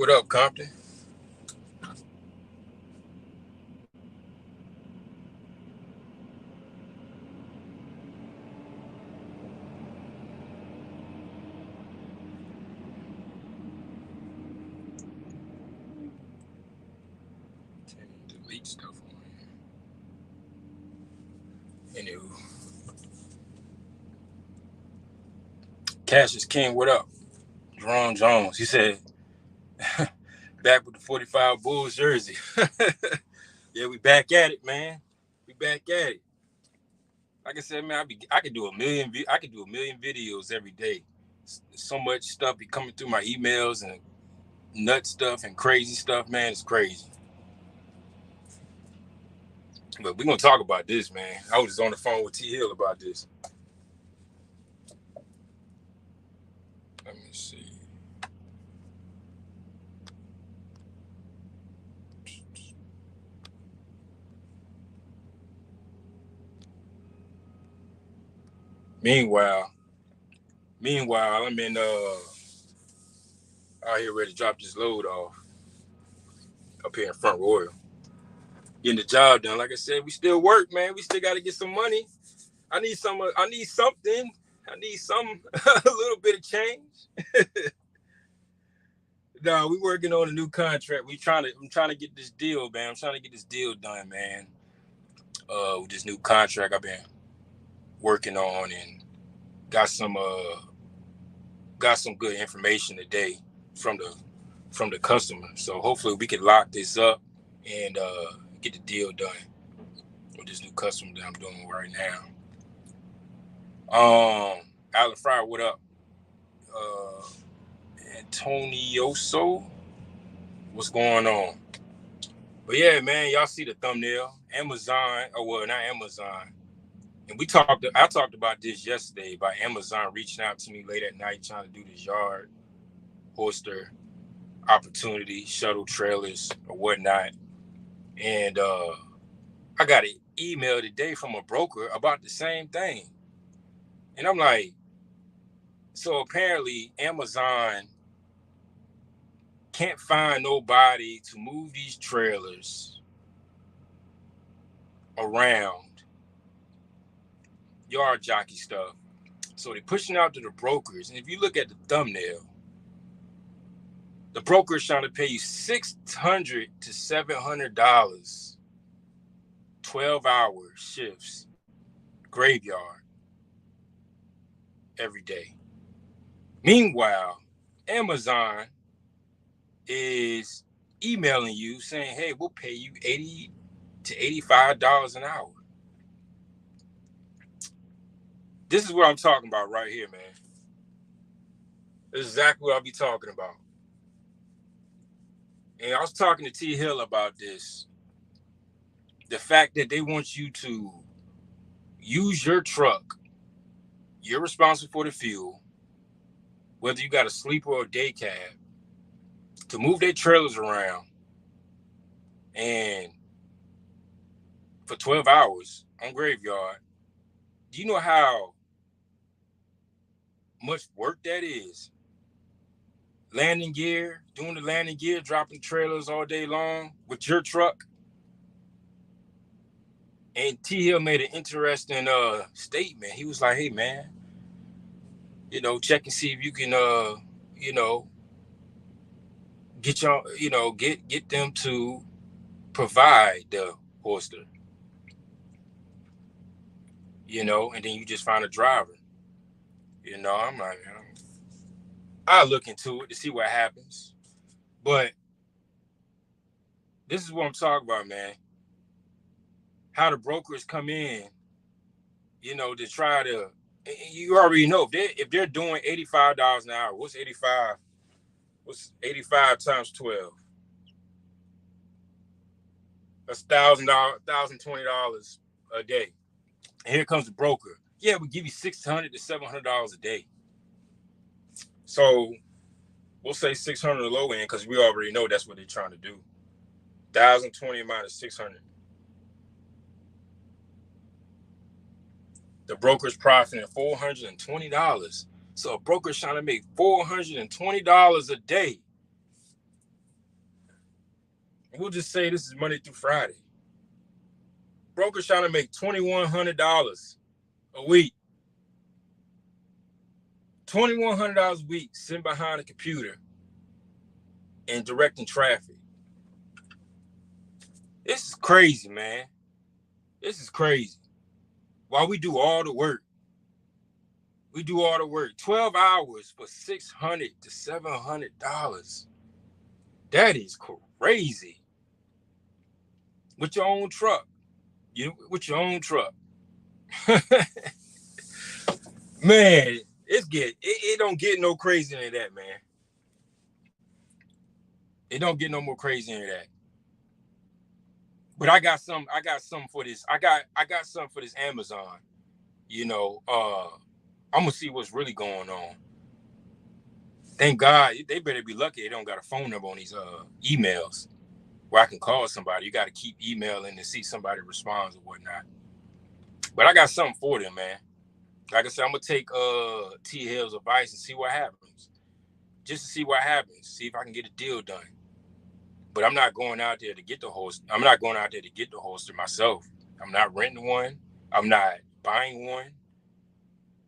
What up, Compton? Delete stuff on here. Anywho. Cassius King, what up? Jerome Jones. He said, back with the 45 Bulls jersey. Yeah, we back at it, man. We back at it. Like I said, man, I could do a million videos every day. So much stuff be coming through my emails and nut stuff and crazy stuff, man. It's crazy. But we're gonna talk about this, man. I was just on the phone with T Hill about this. Let me see. Meanwhile, I'm in out here ready to drop this load off up here in Front Royal. Getting the job done. Like I said, we still work, man. We still got to get some money. I need something. I need some a little bit of change. No, we working on a new contract. I'm trying to get this deal, man. I'm trying to get this deal done, man. With this new contract I've been working on, and got some good information today from the customer. So hopefully we can lock this up and get the deal done with this new customer that I'm doing right now. Alan Fryer, what up? Antonioso, what's going on? But yeah, man, y'all see the thumbnail. Amazon, not Amazon. And I talked about this yesterday, about Amazon reaching out to me late at night trying to do this yard HOSTLER opportunity, shuttle trailers or whatnot. And I got an email today from a broker about the same thing. And I'm like, so apparently Amazon can't find nobody to move these trailers around, yard jockey stuff. So they're pushing out to the brokers. And if you look at the thumbnail, the broker is trying to pay you $600 to $700, 12-hour shifts, graveyard, every day. Meanwhile, Amazon is emailing you saying, hey, we'll pay you $80 to $85 an hour. This is what I'm talking about right here, man. This is exactly what I'll be talking about. And I was talking to T Hill about this. The fact that they want you to use your truck, you're responsible for the fuel, whether you got a sleeper or a day cab, to move their trailers around and for 12 hours on graveyard. Do you know how much work that is? Landing gear, doing the landing gear, dropping trailers all day long with your truck. And T Hill made an interesting statement. He was like, hey, man, check and see if you can, get them to provide the HOSTLER, and then you just find a driver. I'm like, I'll look into it to see what happens. But this is what I'm talking about, man. How the brokers come in, to try to, you already know, if they're doing $85 an hour, what's 85? What's 85 times 12? That's $1,020 a day. And here comes the broker. Yeah, we give you $600 to $700 a day. So we'll say 600 on the low end because we already know that's what they're trying to do. 1,020 minus 600. The broker's profiting $420. So a broker's trying to make $420 a day We'll just say this is Monday through Friday. Brokers trying to make $2,100 a week. $2,100 a week sitting behind a computer and directing traffic. This is crazy, man. This is crazy. While we do all the work. We do all the work. 12 hours for $600 to $700. That is crazy. With your own truck. With your own truck. Man, it don't get no crazier than that, man. It don't get no more crazy than that. But I got some for this. I got something for this Amazon. You know, I'm gonna see what's really going on. Thank God, they better be lucky they don't got a phone number on these emails where I can call somebody. You got to keep emailing to see somebody responds or whatnot. But I got something for them, man. Like I said, I'm gonna take T Hill's advice and see what happens. Just to see what happens. See if I can get a deal done. But I'm not going out there to get the holster. I'm not going out there to get the holster myself. I'm not renting one. I'm not buying one.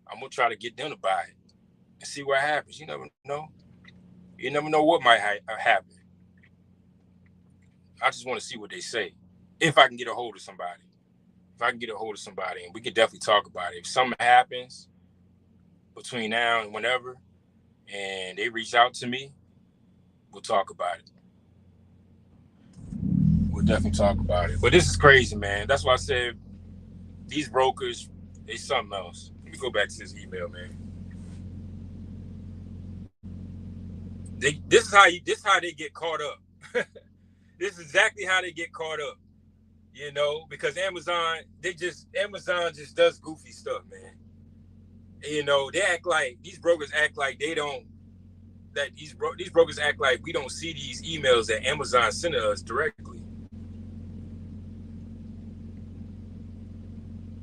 I'm gonna try to get them to buy it and see what happens. You never know. You never know what might happen. I just want to see what they say. If I can get a hold of somebody. If I can get a hold of somebody, and we can definitely talk about it. If something happens between now and whenever, and they reach out to me, we'll talk about it. We'll definitely talk about it. But this is crazy, man. That's why I said these brokers, they something else. Let me go back to this email, man. This is how they get caught up. This is exactly how they get caught up. You know, because Amazon just does goofy stuff, man. You know, these brokers act like they don't. That these brokers act like we don't see these emails that Amazon sent us directly.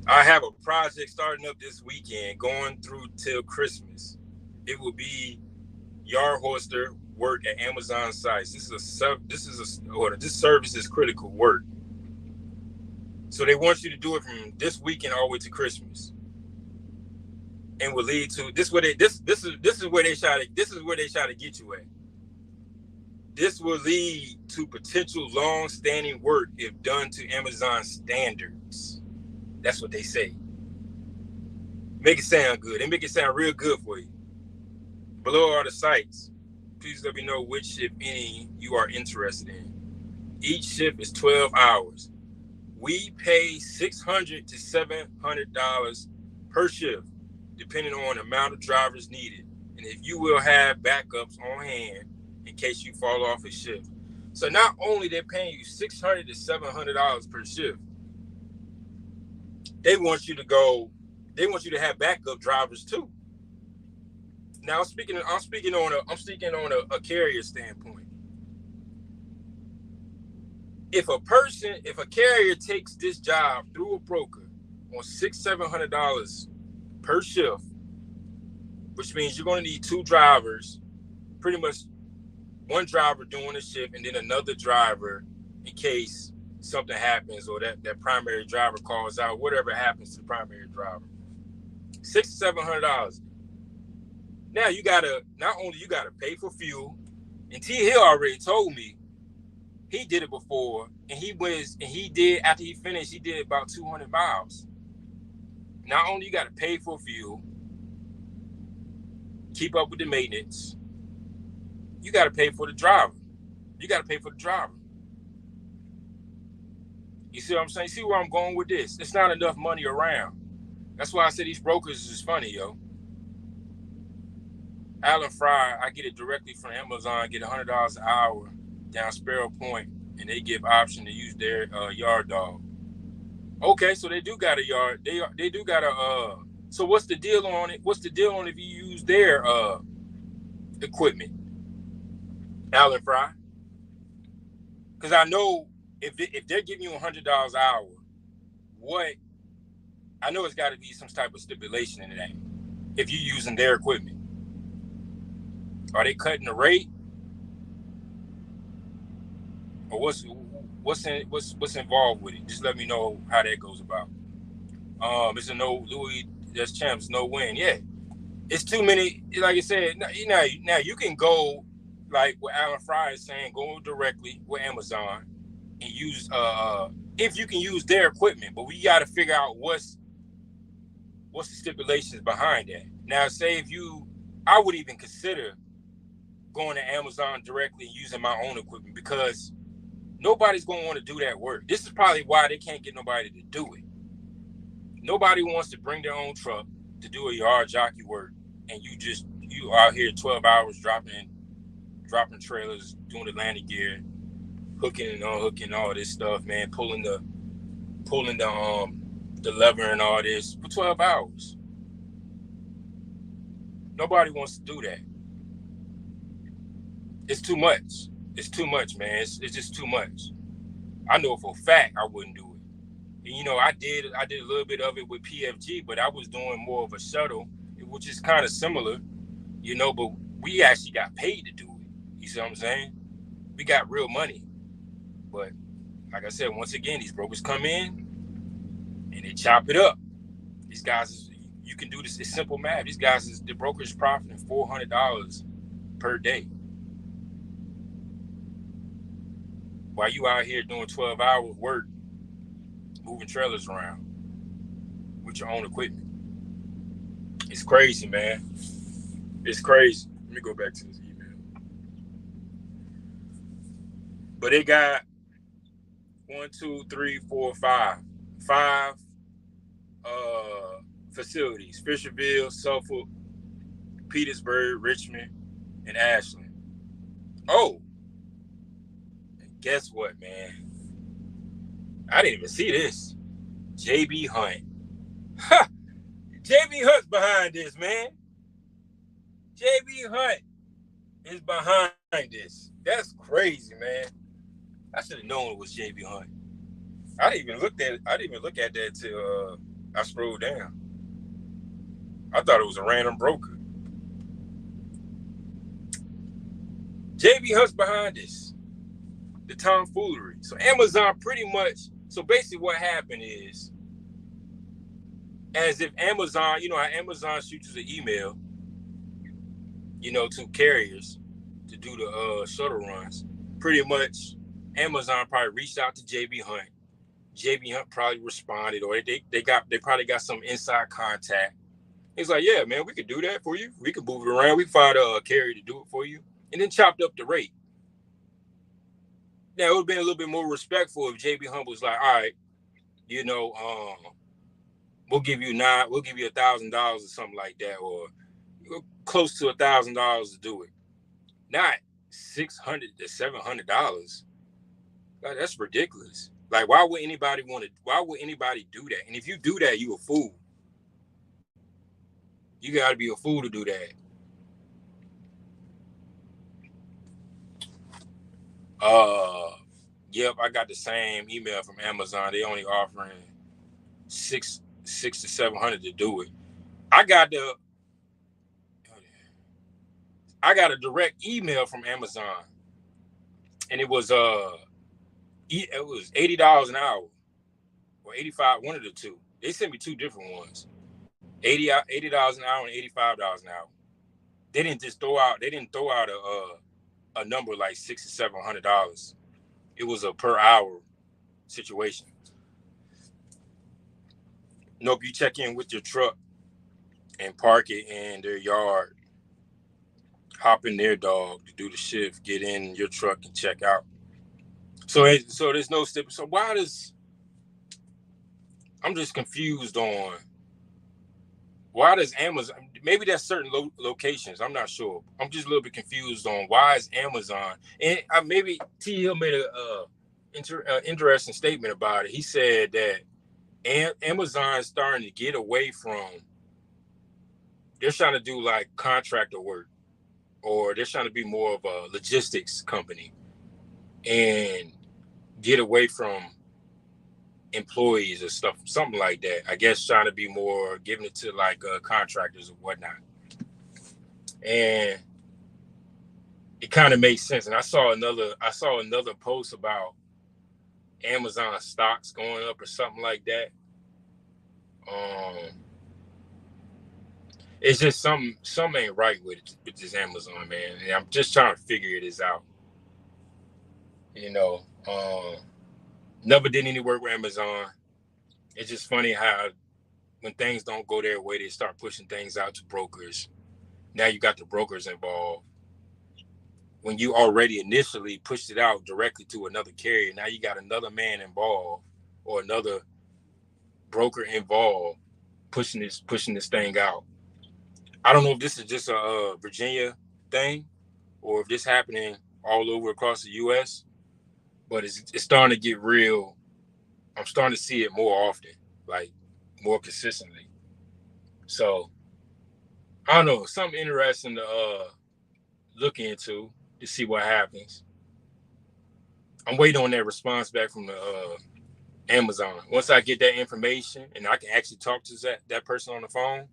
I have a project starting up this weekend, going through till Christmas. It will be yard hoster work at Amazon sites. This service is critical work. So they want you to do it from this weekend all the way to Christmas, and will lead to this is where they try to get you at. This will lead to potential long-standing work if done to Amazon standards. That's what they say. Make it sound good. They make it sound real good for you. Below are the sites. Please let me know which, if any, you are interested in. Each shift is 12 hours. We pay $600 to $700 per shift, depending on the amount of drivers needed, and if you will have backups on hand in case you fall off a shift. So not only they're paying you $600 to $700 per shift, they want you to have backup drivers too. Now I'm speaking on a carrier standpoint. If a carrier takes this job through a broker on $600-700 per shift, which means you're going to need two drivers, pretty much one driver doing the shift and then another driver in case something happens or that primary driver calls out, whatever happens to the primary driver. $600 to $700. Now not only you gotta pay for fuel, and T Hill already told me he did it before, and after he finished, he did about 200 miles. Not only you got to pay for fuel, keep up with the maintenance, you got to pay for the driver. You see what I'm saying? See where I'm going with this? It's not enough money around. That's why I said these brokers is funny, yo. Alan Fry, I get it directly from Amazon, get $100 an hour down Sparrow Point, and they give option to use their yard dog. Okay, so they do got a yard. They do got a. So what's the deal on it? What's the deal on if you use their equipment, Alan Fry? Because I know if they're giving you $100 an hour, I know it's got to be some type of stipulation in that. If you're using their equipment, are they cutting the rate? Or what's involved with it? Just let me know how that goes about. It's a no Louis. That's champs, no win. Yeah, it's too many. Like I said, now you can go like what Alan Fry is saying, go directly with Amazon and use if you can use their equipment, but we got to figure out what's the stipulations behind that. Now, say if I would even consider going to Amazon directly and using my own equipment because nobody's going to want to do that work. This is probably why they can't get nobody to do it. Nobody wants to bring their own truck to do a yard jockey work, and you out here 12 hours dropping trailers, doing the landing gear, hooking and unhooking all this stuff, man, pulling the lever and all this for 12 hours. Nobody wants to do that. It's too much. It's too much, man. It's just too much. I know for a fact I wouldn't do it. And, I did a little bit of it with PFG, but I was doing more of a shuttle, which is kind of similar, but we actually got paid to do it. You see what I'm saying? We got real money. But like I said, once again, these brokers come in and they chop it up. These guys, you can do this. It's simple math. These guys, the broker's profiting $400 per day. While you out here doing 12 hours work, moving trailers around with your own equipment. It's crazy, man. It's crazy. Let me go back to this email. But they got 1, 2, 3, 4, 5 facilities: Fisherville, Suffolk, Petersburg, Richmond, and Ashland. Oh, and guess what, man? I didn't even see this. JB Hunt. Ha! JB Hunt's behind this, man. JB Hunt is behind this. That's crazy, man. I should have known it was JB Hunt. I didn't even look at that till I scrolled down. I thought it was a random broker. JB Hunt's behind this. The tomfoolery. So Amazon pretty much. So basically, what happened is, as if Amazon, how Amazon shoots an email, to carriers to do the shuttle runs. Pretty much, Amazon probably reached out to JB Hunt. JB Hunt probably responded, or they probably got some inside contact. He's like, yeah, man, we could do that for you. We could move it around. We find a carrier to do it for you, and then chopped up the rate. Now, it would have been a little bit more respectful if JB Hunt was like, all right, we'll give you $1,000 or something like that, or close to $1,000 to do it. Not $600 to $700. Like, that's ridiculous. Like, why would anybody do that? And if you do that, you a fool. You got to be a fool to do that. Yep, I got the same email from Amazon. They only offering $600 to $700 to do it. I got a direct email from Amazon, and it was $80 an hour or $85, one of the two. They sent me two different ones. $80 an hour and $85 an hour. They didn't throw out a number like $600 to $700. It was a per hour situation. Nope, you check in with your truck and park it in their yard, hop in their dog to do the shift, get in your truck and check out. So there's no step. So I'm just confused on why does Amazon, maybe that's certain locations, I'm not sure. I'm just a little bit confused on why is Amazon, and maybe T. Hill made a interesting statement about it. He said that Amazon is starting to get away from, they're trying to do like contractor work, or they're trying to be more of a logistics company and get away from employees or stuff, something like that. I guess trying to be more giving it to like contractors or whatnot. And it kind of makes sense. And I saw another post about Amazon stocks going up or something like that. It's just something ain't right with this Amazon, man. And I'm just trying to figure this out. Never did any work with Amazon. It's just funny how when things don't go their way, they start pushing things out to brokers. Now you got the brokers involved. When you already initially pushed it out directly to another carrier, now you got another man involved or another broker involved pushing this thing out. I don't know if this is just a Virginia thing or if this happening all over across the U.S., but it's starting to get real. I'm starting to see it more often, like more consistently. So I don't know, something interesting to look into to see what happens. I'm waiting on that response back from the Amazon. Once I get that information and I can actually talk to that person on the phone,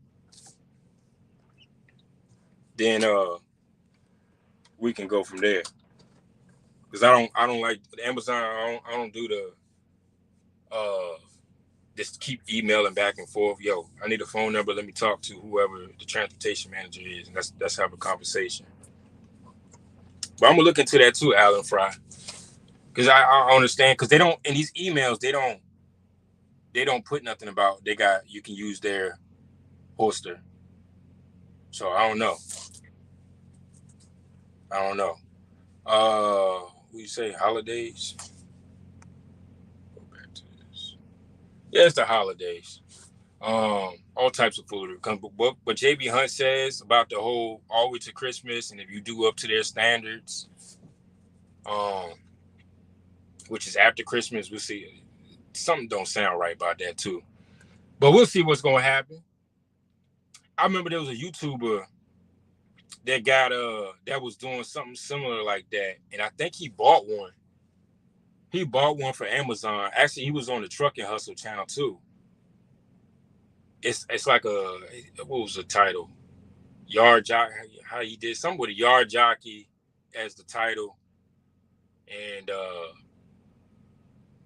then we can go from there. Because I don't like Amazon. I don't do the just keep emailing back and forth. Yo, I need a phone number. Let me talk to whoever the transportation manager is, and let's have a conversation. But I'm gonna look into that too, Alan Fry, because I understand because they don't in these emails they don't put nothing about you can use their HOSTLER. So I don't know. We say holidays. Go back to this. Yeah, it's the holidays. All types of foolery. What JB Hunt says about the whole all the way to Christmas, and if you do up to their standards, which is after Christmas, we'll see. Something don't sound right about that too, but we'll see what's gonna happen. I remember there was a YouTuber that was doing something similar like that, and I think he bought one. He bought one for Amazon. Actually, he was on the Trucking Hustle channel too. It's like what was the title? Yard jockey. How he did something with a yard jockey as the title, and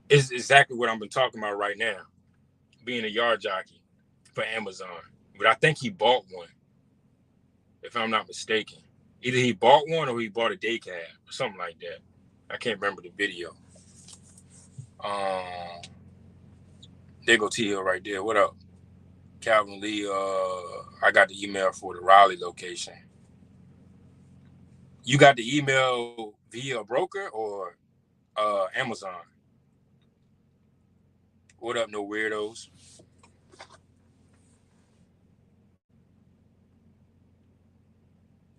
it's exactly what I've been talking about right now, being a yard jockey for Amazon. But I think he bought one, if I'm not mistaken. Either he bought one or he bought a day cab or something like that. I can't remember the video. There go T Hill right there. What up? Calvin Lee, I got the email for the Raleigh location. You got the email via a broker or Amazon? What up, no weirdos?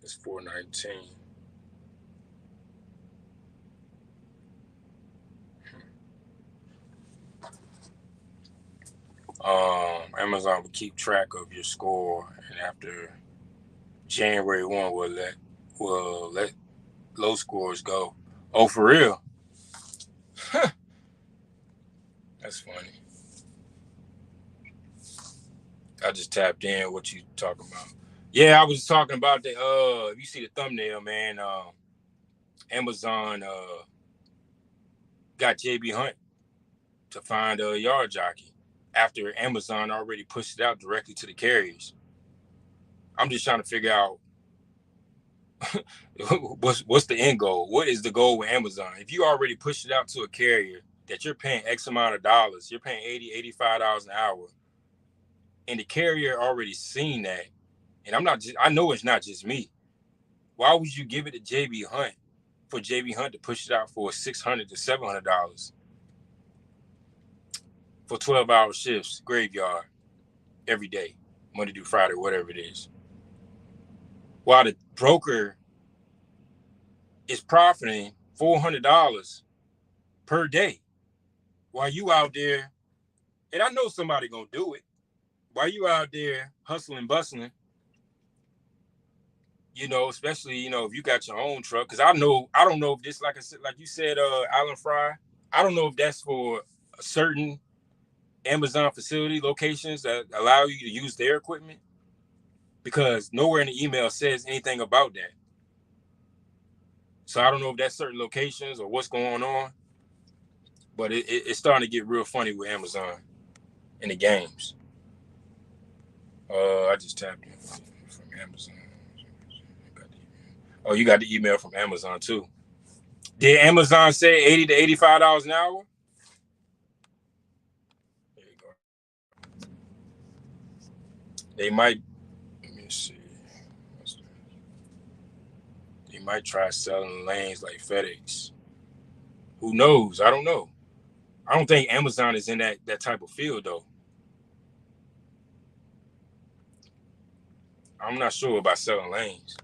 It's 419. Amazon will keep track of your score, and after January 1, will let low scores go. Oh, for real? That's funny. I just tapped in. What you talking about? Yeah, I was talking about the if you see the thumbnail, man, Amazon got JB Hunt to find a yard jockey after Amazon already pushed it out directly to the carriers. I'm just trying to figure out what's the end goal? What is the goal with Amazon? If you already pushed it out to a carrier that you're paying X amount of dollars, you're paying $80, $85 an hour, and the carrier already seen that, and I know it's not just me. Why would you give it to JB Hunt for JB Hunt to push it out for $600 to $700 for 12-hour shifts, graveyard, every day, Monday through Friday, whatever it is? While the broker is profiting $400 per day, while you out there, and I know somebody gonna do it, while you out there hustling, bustling, especially, if you got your own truck, because I don't know if this, like I said, like you said, Alan Fry, I don't know if that's for a certain Amazon facility locations that allow you to use their equipment, because nowhere in the email says anything about that. So I don't know if that's certain locations or what's going on, but it's starting to get real funny with Amazon and the games. I just tapped in from Amazon. Oh, you got the email from Amazon too. Did Amazon say $80 to $85 an hour? There you go. They might. Let me see. They might try selling lanes like FedEx. Who knows? I don't know. I don't think Amazon is in that type of field though. I'm not sure about selling lanes.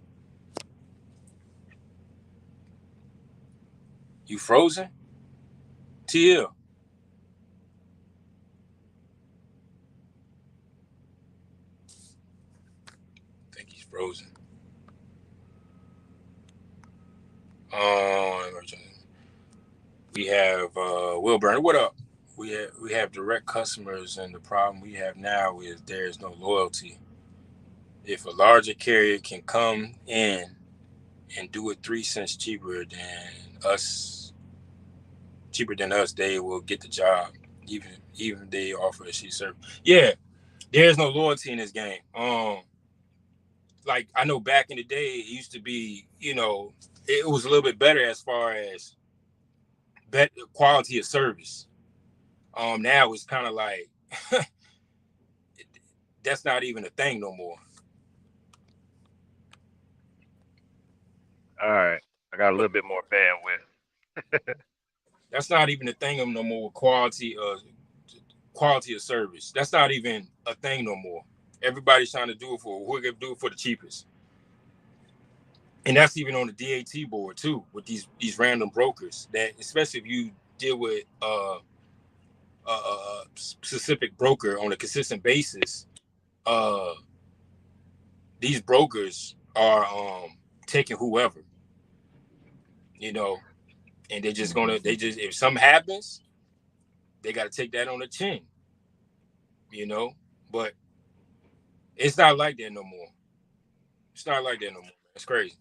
You frozen? TL. I think he's frozen. We have Wilburn. What up? We have direct customers, and the problem we have now is there is no loyalty. If a larger carrier can come in and do it 3 cents cheaper than us, they will get the job, even if they offer a shit service. Yeah, there's no loyalty in this game. Like I know back in the day, it used to be, it was a little bit better as far as better quality of service. Now it's kind of like that's not even a thing no more. All right. I got a little bit more bandwidth. That's not even a thing no more. Quality of service. That's not even a thing no more. Everybody's trying to do it for who can do it for the cheapest. And that's even on the DAT board too, with these random brokers. That especially if you deal with a specific broker on a consistent basis, these brokers are taking whoever, and they're just gonna if something happens, they got to take that on the chin, But it's not like that no more. It's not like that no more. It's crazy.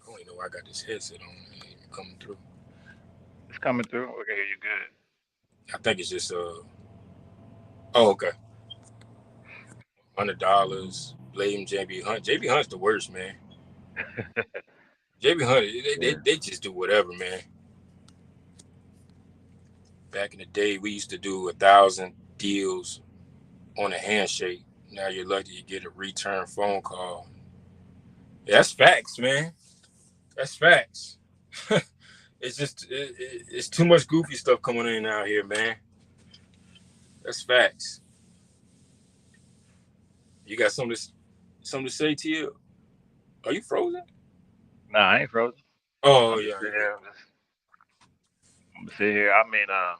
I don't even know why I got this headset on. It ain't even coming through. It's coming through. We can hear you good. I think it's just Oh, okay. $100. Blame JB Hunt. JB Hunt's the worst, man. JB Hunt, they just do whatever, man. Back in the day, we used to do 1,000 deals on a handshake. Now you're lucky you get a return phone call. Yeah, that's facts, man. That's facts. It's just it's too much goofy stuff coming in out here, man. That's facts. You got something to say to you? Are you frozen? Nah, I ain't frozen. Oh I'm yeah, just sitting here. I'm sitting here. I mean, I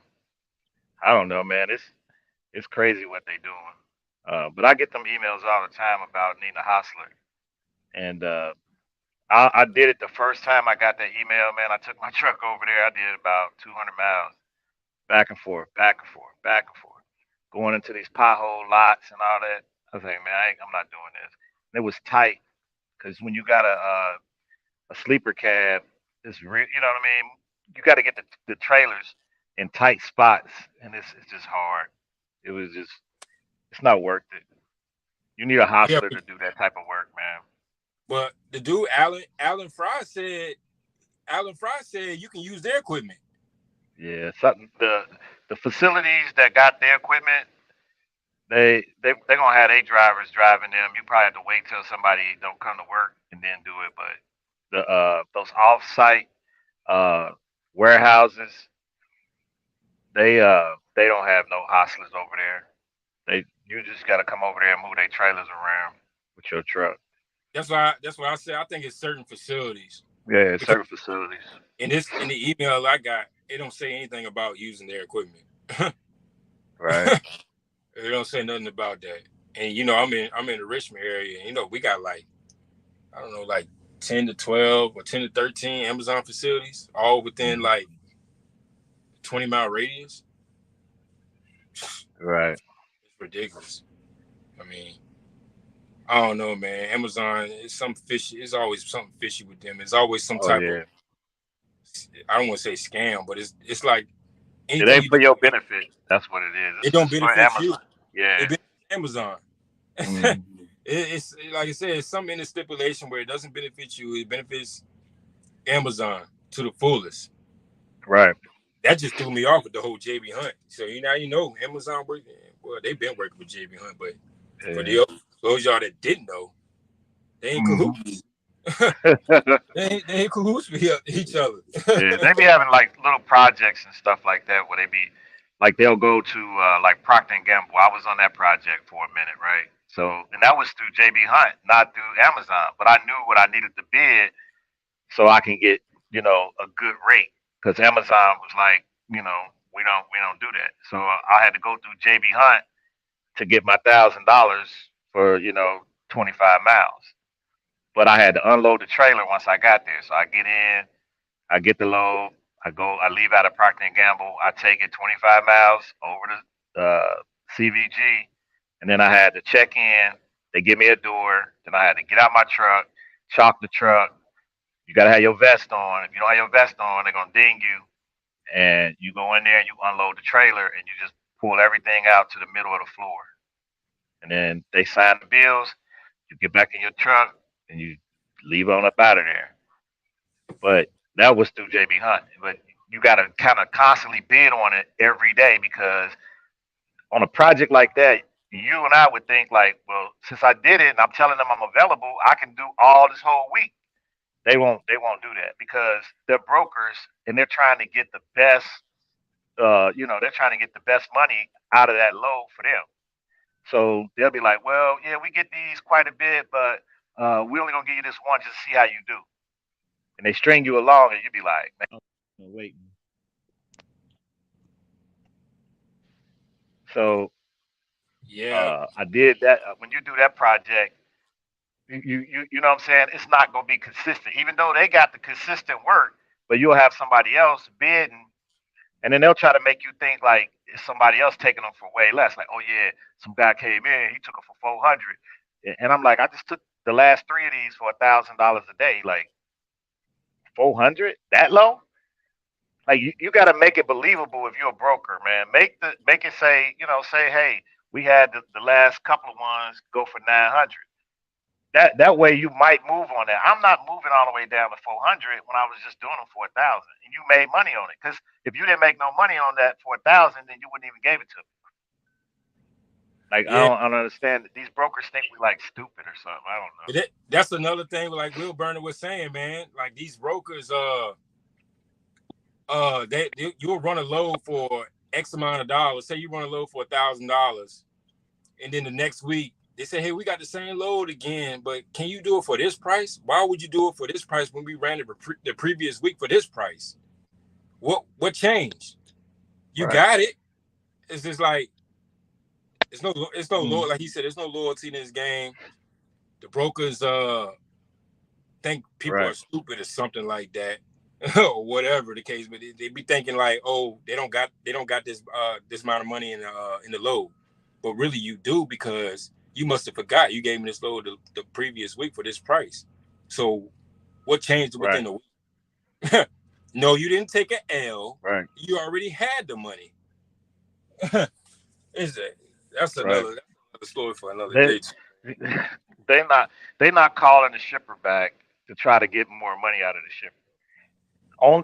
don't know, man. It's crazy what they doing. But I get them emails all the time about needing a hostler, and I did it the first time I got that email, man. I took my truck over there. I did about 200 miles, back and forth, back and forth, back and forth, going into these pothole lots and all that. I was like, man, I'm not doing this. And it was tight because when you got a sleeper cab, it's real. You know what I mean? You got to get the trailers in tight spots, and it's just hard. It was just it's not worth it. You need a yeah. hostler to do that type of work, man. But the dude Alan Fry said you can use their equipment. Yeah, something the facilities that got their equipment, they gonna have their drivers driving them. You probably have to wait till somebody don't come to work and then do it. But those off-site uh warehouses, they don't have no hostlers over there. You just got to come over there and move their trailers around with your truck. That's why I said I think it's certain facilities Yeah, because certain facilities. in the email I got, it don't say anything about using their equipment. Right. It don't say nothing about that. And I'm in the Richmond area. And, we got like I don't know like 10 to 12 or 10 to 13 Amazon facilities, all within Hmm. like 20-mile radius. Right. It's ridiculous. I mean, I don't know, man. Amazon is some fishy. It's always something fishy with them. It's always some Oh type of, yeah, I don't want to say scam, but it's like it anything ain't you for do, your benefit. That's what it is. it It's don't for benefit you. Amazon. Yeah. It benefits Amazon. Hmm. It's like I said, it's something in the stipulation where it doesn't benefit you. It benefits Amazon to the fullest. Right. That just threw me off with the whole JB Hunt. So you know Amazon working. Well, they've been working with JB Hunt, but for Yeah. the those y'all that didn't know, they ain't Hmm. cahoots. They ain't cahoots with each other. Yeah, they be having like little projects and stuff like that where they be like they'll go to like Procter and Gamble. I was on that project for a minute, right? So and that was through JB Hunt, not through Amazon. But I knew what I needed to bid so I can get a good rate because Amazon was like we don't do that. So I had to go through JB Hunt to get my $1,000 for 25 miles. But I had to unload the trailer once I got there. So I get in, I get the load. I leave out of Procter and Gamble. I take it 25 miles over to CVG, and then I had to check in. They give me a door. Then I had to get out my truck, chalk the truck. You gotta have your vest on. If you don't have your vest on, they're gonna ding you. And you go in there and you unload the trailer, and you just pull everything out to the middle of the floor. And then they sign the bills. You get back in your truck, and you leave on up out of there. But that was through JB Hunt. But you got to kind of constantly bid on it every day because on a project like that, you and I would think like, well, since I did it and I'm telling them I'm available, I can do all this whole week. They won't do that because they're brokers and they're trying to get the best. They're trying to get the best money out of that load for them. So they'll be like, well, yeah, we get these quite a bit, but we only gonna give you this one just to see how you do. And they string you along, and you be like, man, waiting. So Yeah, I did that. When you do that project, you know what I'm saying? It's not gonna be consistent, even though they got the consistent work. But you'll have somebody else bidding, and then they'll try to make you think like it's somebody else taking them for way less. Like, oh yeah, some guy came in, he took them for 400, and I'm like, I just took the last three of these for $1,000 a day. Like 400, that low? Like you got to make it believable if you're a broker, man. Make it say, say, hey, we had the last couple of ones go for 900. That way you might move on that. I'm not moving all the way down to 400 when I was just doing them for 1,000, and you made money on it. Because if you didn't make no money on that for 1,000, then you wouldn't even give it to me. Like yeah. I don't understand that these brokers think we like stupid or something. I don't know. That's another thing. Like Will Burner was saying, man. Like these brokers, you'll run a load for X amount of dollars. Say you run a load for $1,000, and then the next week they say, hey, we got the same load again, but can you do it for this price? Why would you do it for this price when we ran it the previous week for this price? What changed? You Right. got it. It's just like it's no Mm. like he said, there's no loyalty in this game. The brokers think people Right. are stupid or something like that. Or whatever the case, but they be thinking like, oh, they don't got this amount of money in the load, but really you do because you must have forgot you gave me this load the previous week for this price. So what changed Right. within the week? No, you didn't take an L. Right. You already had the money. Is that? That's Right. another story for another They day. they not calling the shipper back to try to get more money out of the shipper.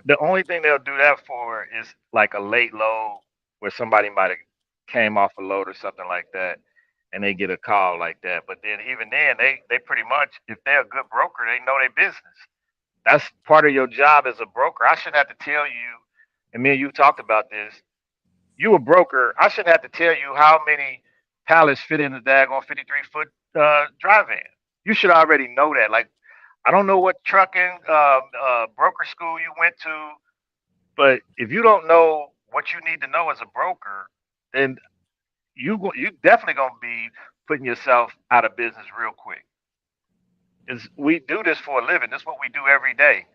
The only thing they'll do that for is like a late load where somebody might have came off a load or something like that, and they get a call like that. But then even then, they pretty much, if they're a good broker, they know their business. That's part of your job as a broker. I shouldn't have to tell you, and me and you talked about this. You a broker. I shouldn't have to tell you how many pallets fit in the daggone 53-foot dry van. You should already know that. Like, I don't know what trucking broker school you went to, but if you don't know what you need to know as a broker, then you definitely gonna be putting yourself out of business real quick. Is we do this for a living. This is what we do every day.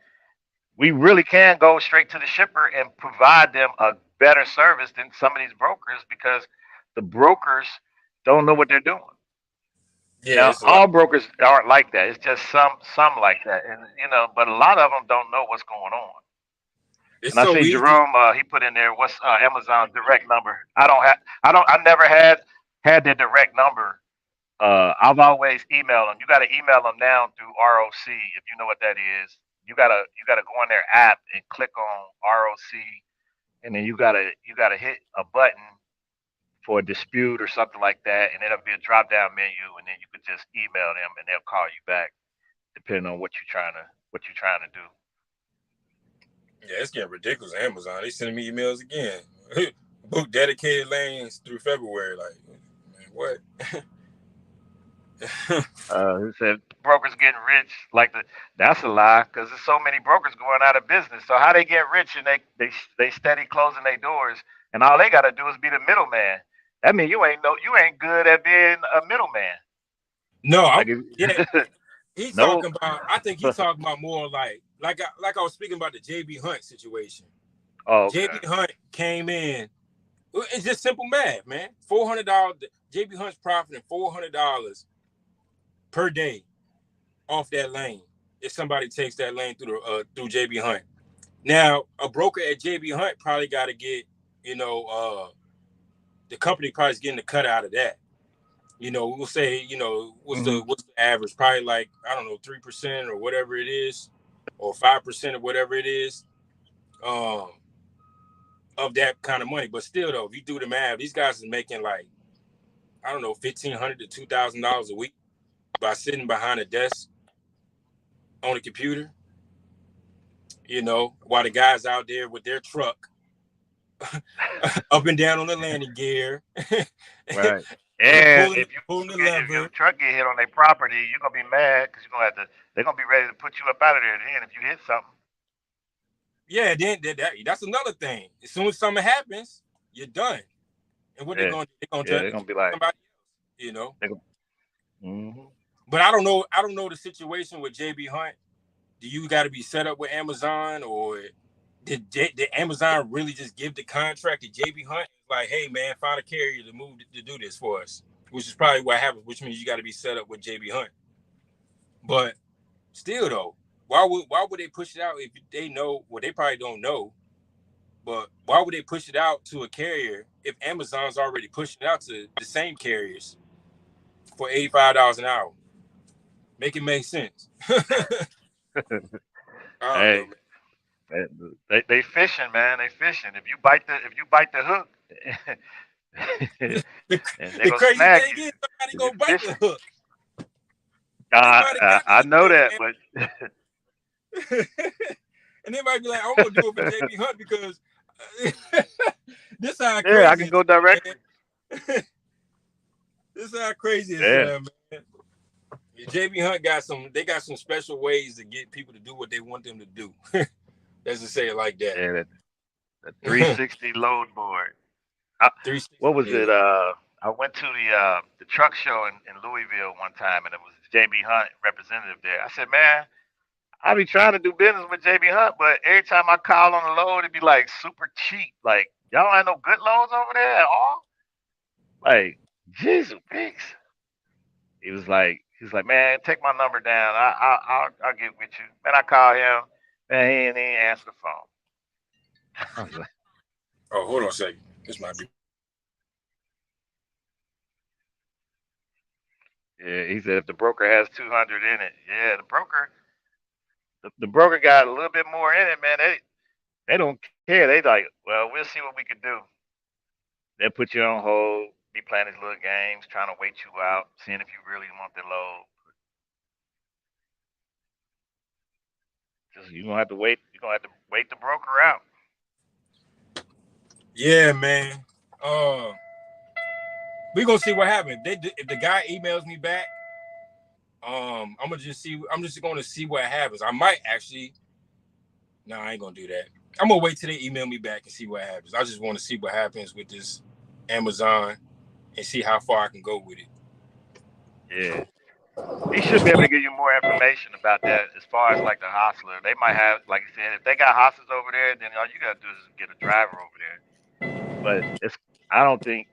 We really can go straight to the shipper and provide them a better service than some of these brokers because the brokers don't know what they're doing. Yeah, Now, it's a lot. all brokers aren't like that. It's just some like that, and but a lot of them don't know what's going on. It's And I so seen easy. Jerome. He put in there what's Amazon's direct number. I don't have. I don't. I never had their direct number. I've always emailed them. You got to email them now through ROC if you know what that is. You gotta go on their app and click on ROC, and then you gotta hit a button for a dispute or something like that, and it'll be a drop down menu, and then you could just email them, and they'll call you back depending on what you're trying to do. Yeah, it's getting ridiculous. Amazon, they sending me emails again. Book dedicated lanes through February. Like, man, what? He said brokers getting rich. That's a lie because there's so many brokers going out of business. So how they get rich and they steady closing their doors, and all they got to do is be the middleman. That means you ain't good at being a middleman. No, Like if, yeah, he no, talking about. I think he talking about more like I was speaking about the JB Hunt situation. oh, JB okay. Hunt came in. It's just simple math, man. $400. JB Hunt's profiting $400 per day off that lane. If somebody takes that lane through JB Hunt. Now, a broker at JB Hunt probably got to get, you know, the company probably is getting a cut out of that. We'll say, Hmm. what's the average? Probably like, I don't know, 3% or whatever it is, or 5% or whatever it is, um, of that kind of money. But still though, if you do the math, these guys are making like, I don't know, $1,500 to $2,000 a week by sitting behind a desk on a computer, while the guys out there with their truck up and down on the landing gear, Right. And pulling if you pulling the get if your lever. truck get hit on their property, you're gonna be mad because you're gonna have to. They're gonna be ready to put you up out of there. Then if you hit something, Yeah, then that's another thing. As soon as something happens, you're done. And what they're yeah, going to do, they're going yeah, to they're gonna be like, somebody else. they go, mm-hmm. But I don't know. I don't know the situation with JB Hunt. Do you got to be set up with Amazon, or did Amazon really just give the contract to JB Hunt? Like, hey man, find a carrier to move to do this for us, which is probably what happens. Which means you got to be set up with JB Hunt. But still, though, why would they push it out if they know? Well, they probably don't know. But why would they push it out to a carrier if Amazon's already pushing it out to the same carriers for $85 an hour? Make it make sense. I don't know, Hey, they fishing, man. They fishing. If you bite the hook, man. The, and they the gonna crazy snag thing you is somebody because gonna you're bite the fishing. hook. They might have got I the know email that, but from and they might be like, I'm gonna do it for JB Hunt because this how yeah, I crazy can it go is, directly. man. This how crazy it Yeah, is, man. JB Hunt got some special ways to get people to do what they want them to do. Let's just say it like that. yeah. The 360 load board. I, 360. what was Yeah. it? I went to the truck show in Louisville one time, and it was JB Hunt representative there. I said, man, I be trying to do business with JB Hunt, but every time I call on the load, it'd be like super cheap. Like y'all don't have no good loads over there at all. Like Jesus, Peaks. He was like, man, take my number down. I'll get with you. Man, I call him. Man, he ain't even answer the phone. I was like, Oh, hold on a second. This might be. yeah. He said if the broker has 200 in it, yeah, the broker got a little bit more in it, man. They don't care. They like, well, we'll see what we can do. They'll put you on hold, be playing these little games, trying to wait you out, seeing if you really want the load. Just you're gonna have to wait. You're gonna have to wait the broker out. Yeah, man. Uh, we gonna see what happens. If the guy emails me back, I'm gonna just see. I'm just gonna see what happens. I might actually. No, I ain't gonna do that. I'm gonna wait till they email me back and see what happens. I just want to see what happens with this Amazon and see how far I can go with it. Yeah. He should be able to give you more information about that as far as like the hostler. They might have, like you said, if they got hostlers over there, then all you gotta do is get a driver over there. But it's, I don't think,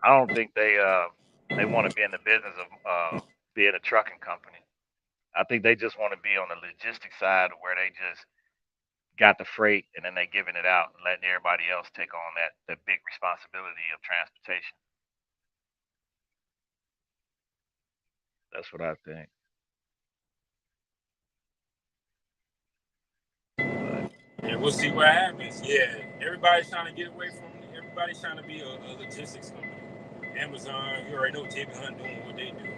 I don't think they. They want to be in the business of being a trucking company. I think they just want to be on the logistics side where they just got the freight and then they giving it out and letting everybody else take on that big responsibility of transportation. That's what I think. But And we'll see what happens. Yeah, everybody's trying to get away from. Everybody's trying to be a logistics company. Amazon, you already know JB Hunt doing what they do.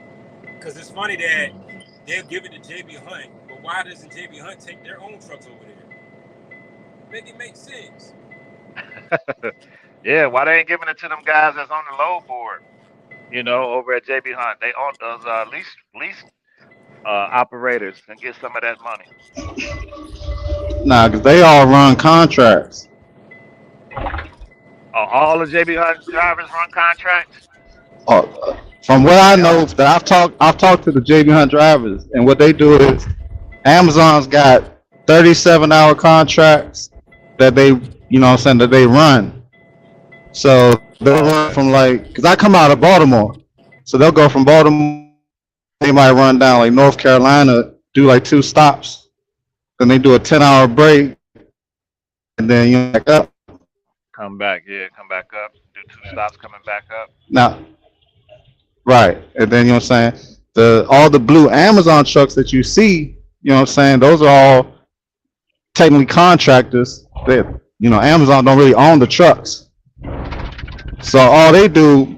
Because it's funny that mm. they'll give it to JB Hunt, but why doesn't JB Hunt take their own trucks over there? Make it make sense. Yeah, why they ain't giving it to them guys that's on the load board? Over at JB Hunt, they own those lease operators and get some of that money. Nah, because they all run contracts. All the JB Hunt drivers run contracts. From what I They know, all. that I've talked to the JB Hunt drivers, and what they do is Amazon's got 37-hour contracts that they, what I'm saying, that they run. So they'll Oh, run okay. from because I come out of Baltimore, so they'll go from Baltimore. They might run down like North Carolina, do like 2 stops, then they do a 10-hour break, and then back up. Come back, yeah, come back up. Do two stops, coming back up. Now, right, and then what I'm saying, the all the blue Amazon trucks that you see, what I'm saying, those are all technically contractors. That Amazon don't really own the trucks, so all they do,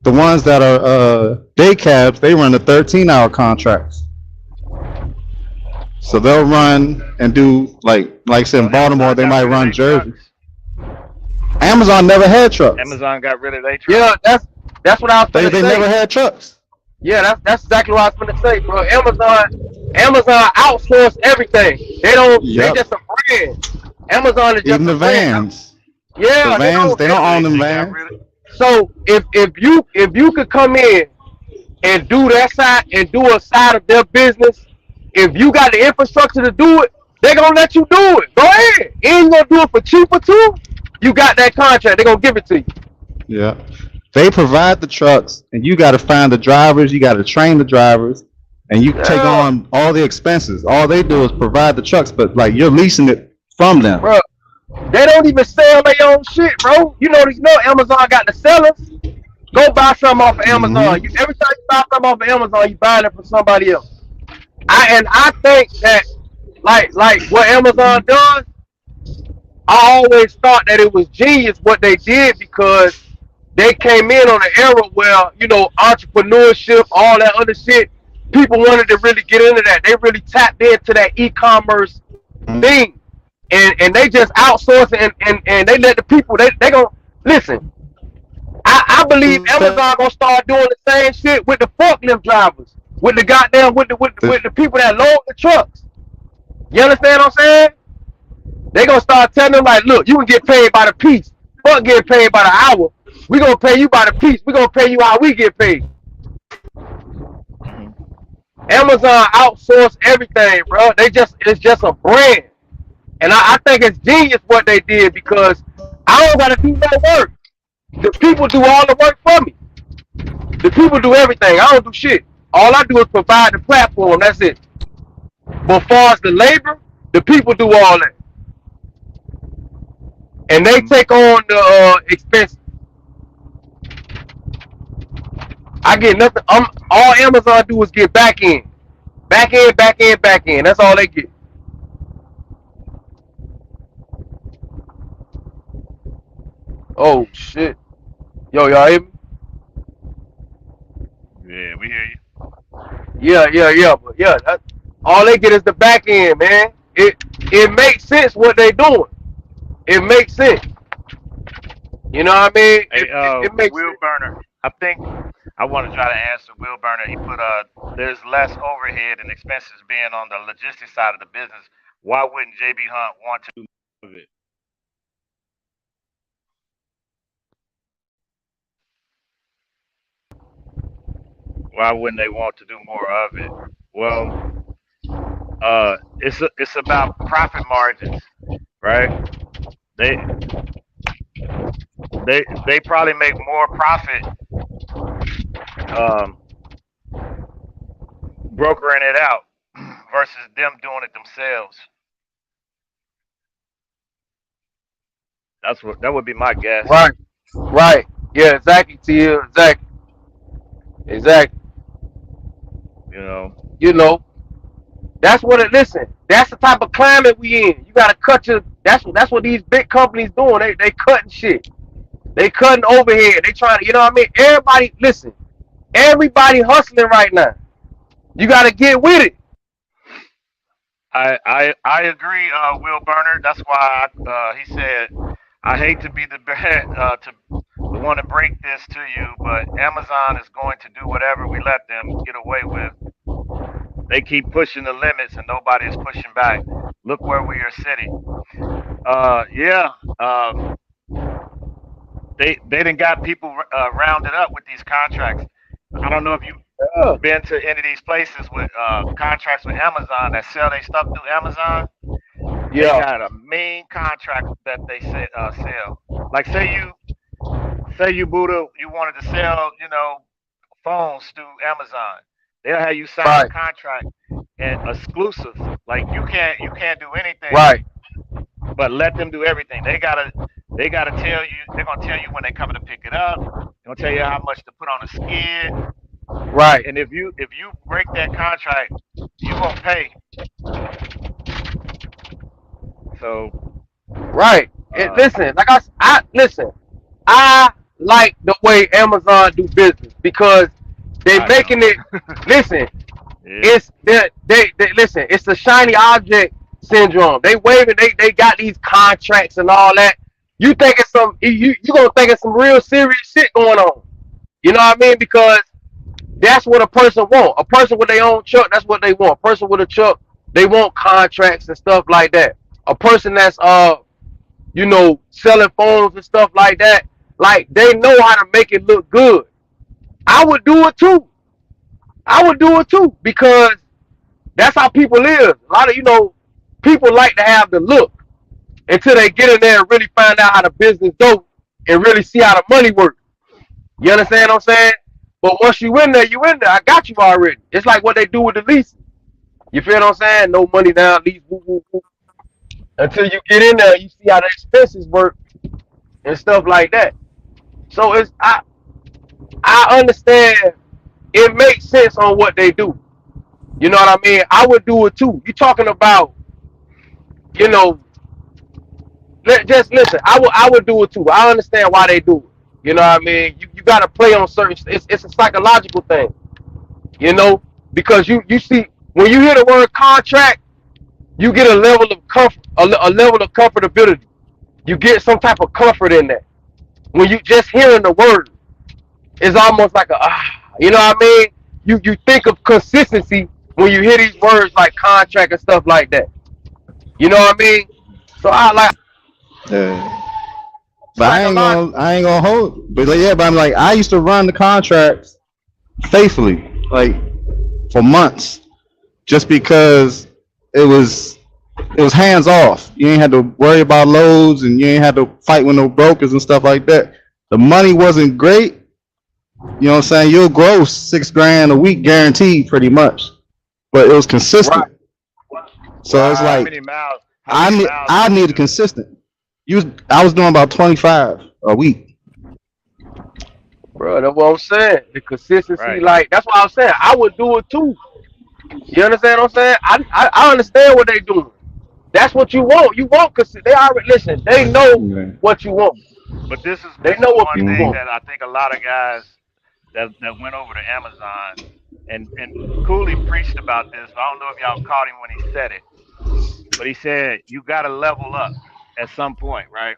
the ones that are day cabs, they run the 13-hour contracts. So they'll run and do like I said So in Baltimore, Amazon they got might rid of run their Jersey. trucks. Amazon never had trucks. Amazon got rid of their Yeah, trucks. that's what I was They gonna they never say. had trucks. Yeah, that's exactly what I was gonna say, bro. Amazon outsource everything. They Yep. just a brand. Amazon is just Even a the brand. vans. The Yeah, vans, they they don't don't. own They them they got vans. rid of. So if you could come in and do that side and do a side of their business, if you got the infrastructure to do it, they're gonna let you do it. Go ahead. And you gonna do it for cheaper too. You got that contract, they're gonna give it to you. Yeah. They provide the trucks, and you got to find the drivers. You got to train the drivers, and you take Yeah, on all the expenses. All they do is provide the trucks, but like you're leasing it from them. bro. They don't even sell their own shit, bro. You know Amazon got the sellers. Go buy something off of Amazon. Hmm. Every time you buy something off of Amazon, you buying it from somebody else. I think that like what Amazon does, I always thought that it was genius what they did because they came in on an era where entrepreneurship, all that other shit. People wanted to really get into that. They really tapped into that e-commerce thing, and they just outsource it and they let the people they gonna listen. I believe Amazon gonna start doing the same shit with the forklift drivers, with the goddamn with the people that load the trucks. You understand what I'm saying? They gonna start telling them like, look, you can get paid by the piece. Fuck getting paid by the hour. We gonna pay you by the piece. We gonna pay you how we get paid. Hmm. Amazon outsource everything, bro. It's just a brand, and I think it's genius what they did because I don't gotta do no work. The people do all the work for me. The people do everything. I don't do shit. All I do is provide the platform. That's it. But as far as the labor, the people do all that, and they Hmm. take on the expenses. I get nothing. All Amazon do is get back in, back in, back in, back in. That's all they get. Oh shit, yo, y'all hear me? Yeah, we hear you. Yeah, yeah, yeah. But yeah, all they get is the back end, man. It makes sense what they doing. It makes sense. You know what I mean? Hey, It makes Will sense. Burner. I think I want to try to answer Will Burner. He put there's less overhead and expenses being on the logistics side of the business. Why wouldn't JB Hunt want to do more of it? Why wouldn't they want to do more of it? Well, it's about profit margins, right? They they probably make more profit um, brokering it out versus them doing it themselves. That would be my guess. Right. Right. Yeah. Exactly. To you. Exactly. Exactly. You know. You know. That's what it. Listen. That's the type of climate we in. You gotta cut your. That's what these big companies doing. They cutting shit. They cutting overhead. They trying to. You know what I mean? Everybody. Listen. Everybody hustling right now. You gotta get with it. I agree, Will Burner. That's why he said, I hate to be the bad to the one to break this to you, but Amazon is going to do whatever we let them get away with. They keep pushing the limits and nobody is pushing back. Look where we are sitting. Yeah, they done got people rounded up with these contracts. I don't know if you've Yeah. been to any of these places with contracts with Amazon that sell their stuff through Amazon. They Yeah. got a mean contract that they sell. Like say you Buddha, you wanted to sell, phones through Amazon. They'll have you sign a Right. contract and exclusive. Like you can't do anything, Right. but let them do everything. They gotta tell you. They're gonna tell you when they're coming to pick it up. They're gonna tell you how much to put on the skid. Right. And if you break that contract, you gonna pay. So Right. uh, Listen, like I listen. I like the way Amazon do business because they I making don't. it. Listen, Yeah. it's they listen. It's the shiny object syndrome. They waving. They got these contracts and all that. You think it's some. You gonna think it's some real serious shit going on. You know what I mean? Because that's what a person want. A person with their own truck, that's what they want. A person with a truck, they want contracts and stuff like that. A person that's selling phones and stuff like that, like they know how to make it look good. I would do it too. I would do it too because that's how people live. A lot of people like to have the look until they get in there and really find out how the business goes and really see how the money works. You understand what I'm saying? But once you in there, you in there. I got you already. It's like what they do with the leases. You feel what I'm saying? No money down, lease, woo, woo, woo. Until you get in there, you see how the expenses work and stuff like that. So I understand it makes sense on what they do. You know what I mean? I would do it too. You talking about, you know, just listen. I would do it too. I understand why they do it. You know what I mean? You got to play on certain. It's a psychological thing. You know, because you see when you hear the word contract, you get a level of comfort, a level of comfortability. You get some type of comfort in that. When you just hearing the word, it's almost like you know what I mean? You think of consistency when you hear these words like contract and stuff like that. You know what I mean? So I like Yeah. But psychological. I ain't gonna hold. But like, yeah, but I'm like I used to run the contracts faithfully, like for months, just because it was it was hands off. You ain't had to worry about loads, and you ain't had to fight with no brokers and stuff like that. The money wasn't great. You know what I'm saying? You'll gross 6 grand a week guaranteed, pretty much. But it was Right, consistent. So it's How right, many like miles? How many miles I did you needed do? consistent. I was doing about 25 a week. bro. That's what I'm saying. The consistency, Right. like that's what I'm saying. I would do it too. You understand what I'm saying? I understand what they doing. That's what you want. You want they already listen. They know Yeah. what you want. But this is They this is know what one people thing Hmm. want. that I think a lot of guys that went over to Amazon and Cooley preached about this. I don't know if y'all caught him when he said it, but he said you got to level up at some point, right?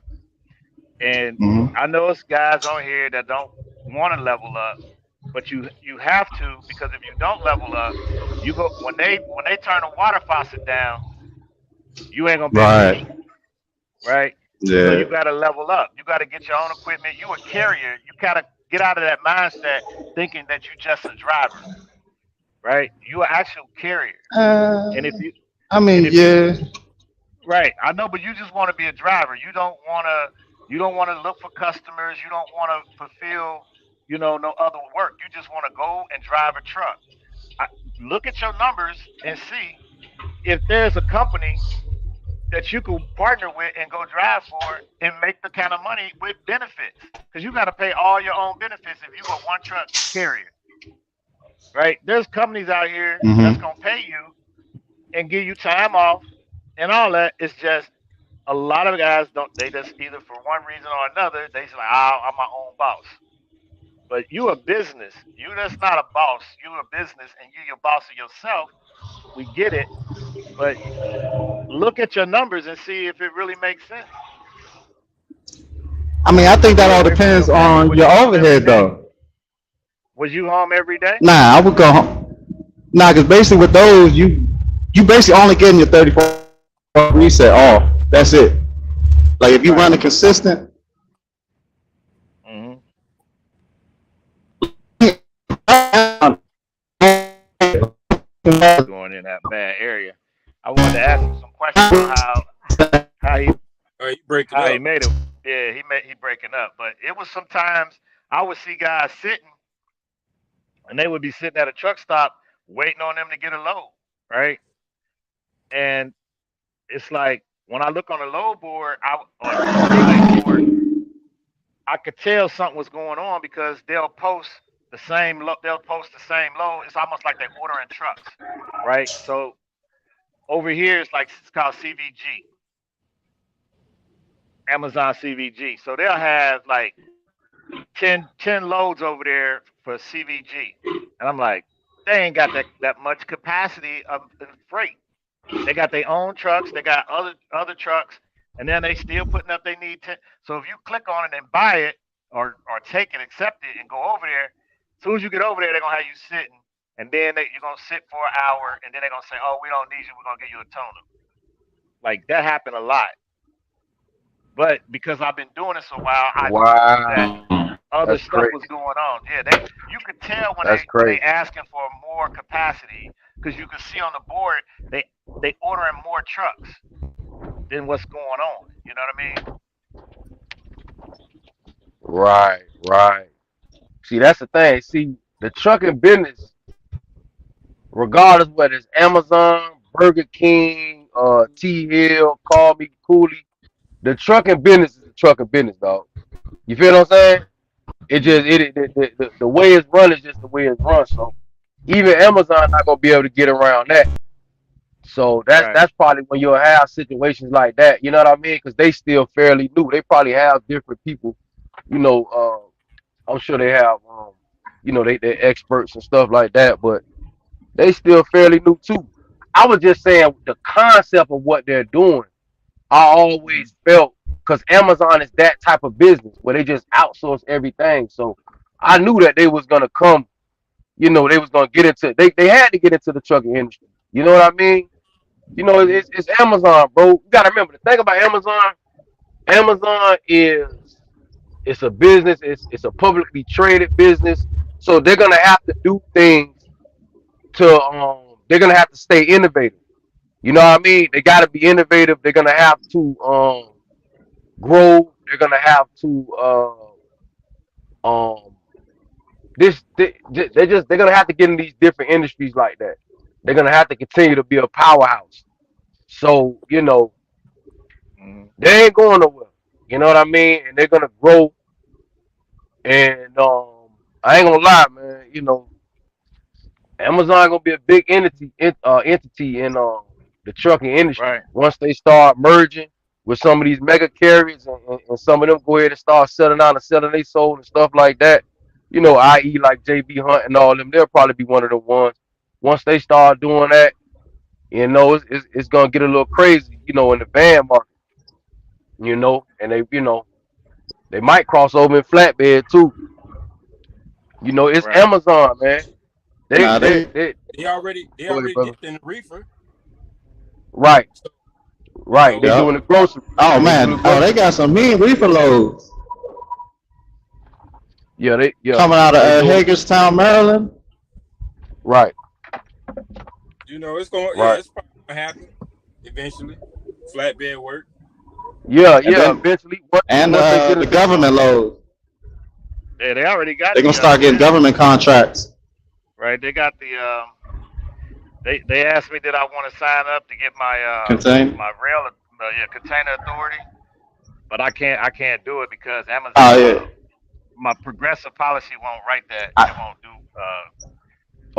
And Hmm. I know it's guys on here that don't want to level up, but you have to because if you don't level up, you go when they turn the water faucet down, you ain't gonna be able to Right. eat, right? So Yeah. you got to level up. You got to get your own equipment. You a carrier. You gotta get out of that mindset thinking that you just a driver, right? You an actual carrier. Uh, And if you I and mean, if you yeah. right, I know, but you just want to be a driver. You don't want to look for customers. You don't want to fulfill, no other work. you just want to go and drive a truck. Look at your numbers and see if there's a company that you could partner with and go drive for and make the kind of money with benefits. Because you got to pay all your own benefits if you a one truck carrier, right? There's companies out here that's Mm-hmm. going to pay you and give you time off and all that. It's just a lot of guys don't, they just either for one reason or another, they say, like, oh, I'm my own boss. But you a business. You just not a boss. You a business and you your boss of yourself. We get it. But look at your numbers and see if it really makes sense. I mean, I think Was that you all away from your depends family? on Was your you home every overhead, day? though. Was you home every day? Nah, I would go home. Nah, because basically with those, you basically only getting your 34 reset off. That's it. Like if you Right. running consistent, Mm-hmm. You going in that bad area. I wanted to ask him some questions on how he You breaking how he up. made it. Yeah, he breaking up. But it was sometimes I would see guys sitting and they would be sitting at a truck stop waiting on them to get a load, right? And it's like when I look on the load board or on the relay board, I could tell something was going on because they'll post the same they'll post the same load. It's almost like they're ordering trucks, right? So over here it's called CVG, Amazon CVG. So they'll have like 10 loads over there for CVG. And I'm like, they ain't got that much capacity of freight. They got their own trucks, they got other trucks, and then they still putting up they need 10. So if you click on it and buy it or take it, accept it, and go over there, as soon as you get over there, they're gonna have you sitting, and then you're gonna sit for an hour, and then they're gonna say, "Oh, we don't need you. We're gonna give you a toner." Like that happened a lot. But because I've been doing this a while, I knew that Wow, other that's stuff was crazy. going on. Yeah, you could tell That's when they crazy. asking for more capacity because you could see on the board they ordering more trucks than what's going on. You know what I mean? Right, right. See, that's the thing. See, the trucking business, regardless whether it's Amazon, Burger King, T Hill, Call Me Cooley, the trucking business is the trucking business, dog. You feel what I'm saying? It just the way it's run is just the way it's run. So even Amazon not gonna be able to get around that. So Right, that's probably when you'll have situations like that. You know what I mean? Because they still fairly new. They probably have different people. You know, I'm sure they have. They're experts and stuff like that. But they still fairly new too. I was just saying the concept of what they're doing. I hmm always felt because Amazon is that type of business where they just outsource everything. So I knew that they was gonna come. They was gonna get into. They had to get into the trucking industry. You know what I mean? hmm It's Amazon, bro. You gotta remember the thing about Amazon. Amazon is it's a business. It's a publicly traded business. So they're gonna have to do things to they're gonna have to stay innovative. You know what I mean? They gotta be innovative. They're gonna have to grow. They're gonna have to um they're gonna have to get in these different industries like that. They're gonna have to continue to be a powerhouse. So hmm they ain't going nowhere. You know what I mean? And they're gonna grow. And I ain't gonna lie, man. Amazon gonna be a big entity in the trucking industry right, once they start merging with some of these mega carriers and some of them go ahead and start selling out and selling their soul and stuff like that. I.e. like JB Hunt and all them, they'll probably be one of the ones. Once they start doing that, it's gonna get a little crazy, in the van market, and they might cross over in flatbed too. It's right. Amazon, man. They nah, they they they They Go ahead, already brother. dipped in the reefer. Right, So, right. They doing yep. the grocery. Oh They doing man, the oh they grocery. got some mean reefer loads Yeah, coming out of they doing it. Hagerstown, Maryland. Right, it's going. Yeah, right. it's probably gonna happen eventually. Flatbed work. Yeah, And yeah. then Eventually, and once they get the into government loads. Yeah, they already got They're gonna the start getting container, government contracts. right? They got the they asked me did I want to sign up to get my Contain. my rail yeah, container authority, but I can't do it because Oh yeah. my progressive policy won't write that. It I, won't do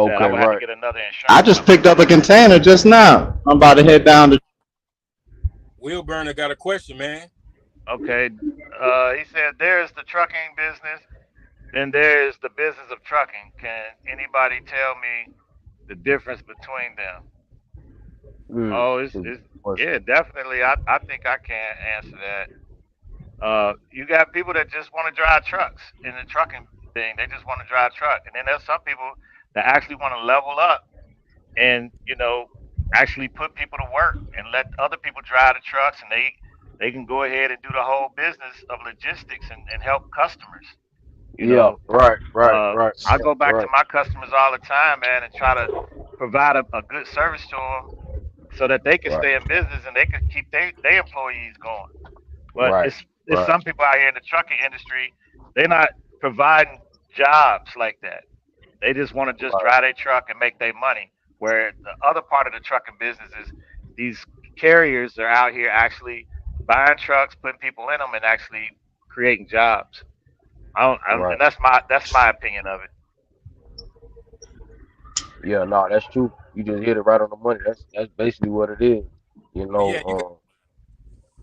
that. I Okay, would have to right. get another I insurance just company picked to up do a it. container just now. I'm about to head down to. Will Burner got a question, man. Okay. He said there's the trucking business, then there's the business of trucking. Can anybody tell me the difference between them? Oh, Good question. yeah, definitely. I think I can answer that. You got people that just want to drive trucks in the trucking thing. They just want to drive truck, and then there's some people that actually want to level up and actually put people to work and let other people drive the trucks, and they can go ahead and do the whole business of logistics and help customers. You Yeah, know, right, right, right, I go back to right, my customers all the time, man, and try to provide a good service to them so that they can right, stay in business and they can keep their employees going. But right, it's right, some people out here in the trucking industry, they're not providing jobs like that. They just want to just right, drive their truck and make their money. Where the other part of the trucking business is these carriers are out here actually buying trucks, putting people in them, and actually creating jobs. right. And that's my opinion of it. Yeah, no, that's true. You just hit it right on the money. That's basically what it is. You But yeah, you got know,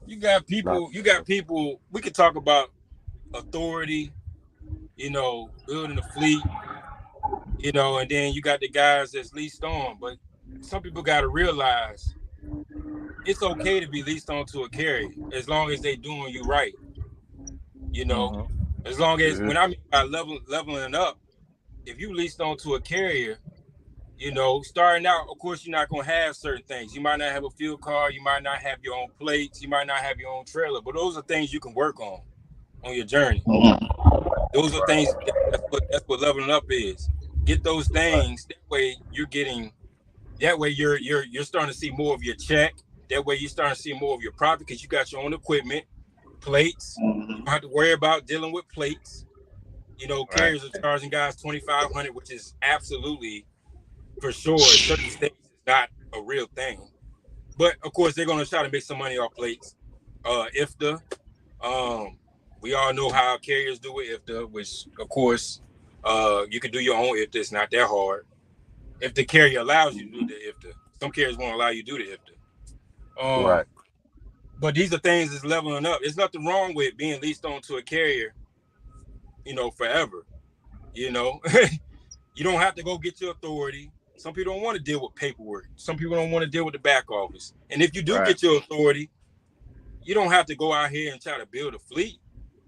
you got not people. You got people. We could talk about authority. Building a fleet. And then you got the guys that's leased on. But some people got to realize it's okay to be leased on to a carrier as long as they doing you right. You know, Hmm. as long as hmm when I mean by leveling up, if you leased on to a carrier, starting out, of course, you're not gonna have certain things. You might not have a fuel card, you might not have your own plates, you might not have your own trailer, but those are things you can work on your journey. Those are right, things that's what leveling up is. Get those right, things. That way you're starting to see more of your check. That way you're starting to see more of your profit because you got your own equipment, plates. You don't have to worry about dealing with plates. Right. Carriers are charging guys 2,500, which is absolutely for sure. In certain states, it's not a real thing. But of course, they're gonna try to make some money off plates. If the we all know how carriers do it. If the which of course, you can do your own if it's not that hard. If the carrier allows you to do the if the some carriers won't allow you to do the if the. right, But these are things that's leveling up. There's nothing wrong with being leased on to a carrier, forever. You know, you don't have to go get your authority. Some people don't want to deal with paperwork. Some people don't want to deal with the back office. And if you do Right. get your authority, you don't have to go out here and try to build a fleet.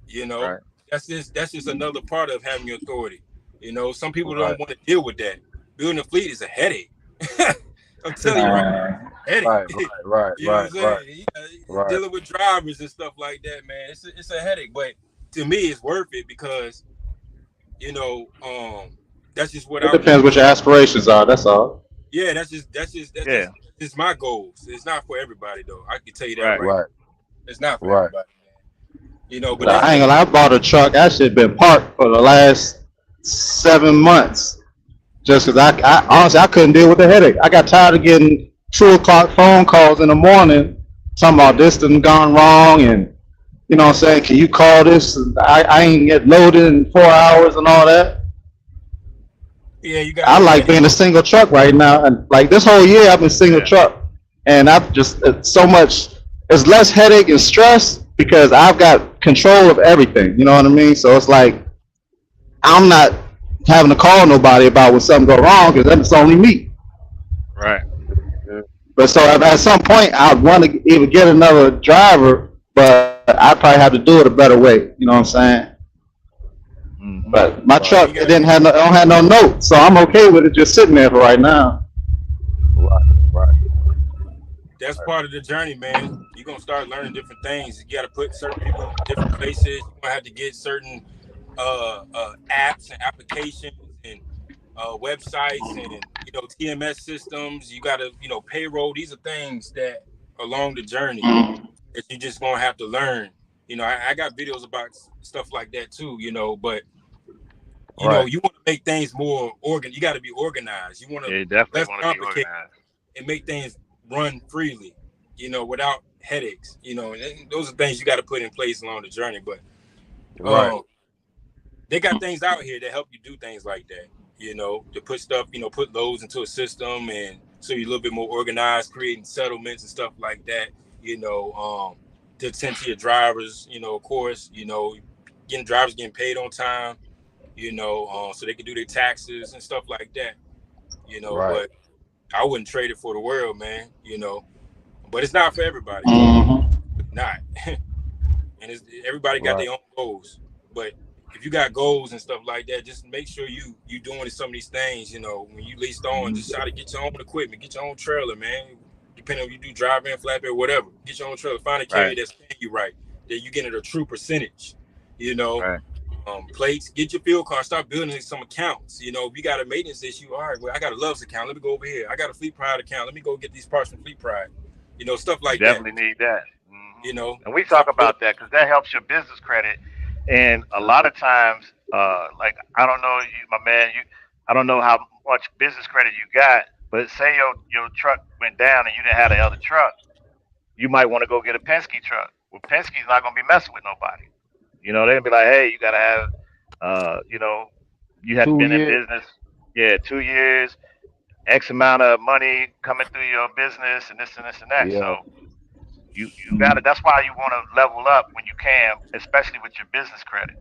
You know, Right. that's just another part of having your authority. Some people right, don't want to deal with that. Building a fleet is a headache. I'm telling you, right? Headache. right, right, You know what right, I'm right, saying? right. Dealing with drivers and stuff like that, man. It's a headache, but to me, it's worth it because you know, that's just what It I depends want. what your aspirations are. That's all. Yeah, that's just Yeah. it's my goals. It's not for everybody though. I can tell you that Right. right now. Right, It's not for right. everybody. But I that's ain't just gonna lie, I bought a truck. That shit been parked for the last 7 months. Just because I honestly I couldn't deal with the headache. I got tired of getting 2 o'clock phone calls in the morning talking about this done gone wrong and what I'm saying, can you call this? I ain't get loaded in 4 hours and all that. yeah. You got I to like being a single truck right now, and like this whole year I've been single Yeah. truck, and I've just it's so much. It's less headache and stress because I've got control of everything. You know what I mean? So it's like I'm not having to call nobody about when something go wrong because it's only me. Right. Yeah, But so at some point I'd want to either get another driver, but I probably have to do it a better way. You know what I'm saying? Hmm. But my right, yeah. truck You it got to didn't have no, it don't have no note, so I'm okay with it just sitting there for right now. right, right, That's part of the journey, man. You're gonna start learning different things. You got to put certain people in different places. You're gonna have to get certain apps and applications and websites and TMS systems. You got to payroll. These are things that along the journey that you just gonna have to learn. I got videos about stuff like that too. But You know, you want to make things more you got to be organized. You want to Yeah, you definitely less want to be complicate organized. and make things run freely, you know, without headaches, you know, and those are things you got to put in place along the journey. But they got things out here that help you do things like that, you know, to put stuff, you know, put loads into a system, and so you're a little bit more organized, creating settlements and stuff like that, you know, to attend to your drivers, you know, of course, you know, drivers getting paid on time, you know, so they can do their taxes and stuff like that, you know. But I wouldn't trade it for the world, man, you know. But it's not for everybody. It's not. And everybody got their own goals. But if you got goals and stuff like that, just make sure you doing some of these things, you know. When you leased on, just try to get your own equipment, get your own trailer, man. Depending on if you do drive-in, flatbed, whatever. Get your own trailer. Find a carrier that's paying you right, that you getting a true percentage, you know. Plates, get your fuel card, start building some accounts. You know, if you got a maintenance issue, all right, well, I got a Loves account. Let me go over here. I got a Fleet Pride account. Let me go get these parts from Fleet Pride. You know, stuff like that. Definitely need that. You know, and we talk about that because that helps your business credit. And a lot of times, like I don't know, my man, I don't know how much business credit you got, but say your truck went down and you didn't have the other truck, you might want to go get a Penske truck. Well, Penske's not gonna be messing with nobody. You know, they'll be like, hey, you gotta have, you know, you haven't been in business, 2 years, X amount of money coming through your business, and this and this and that. So you gotta. That's why you want to level up when you can, especially with your business credit.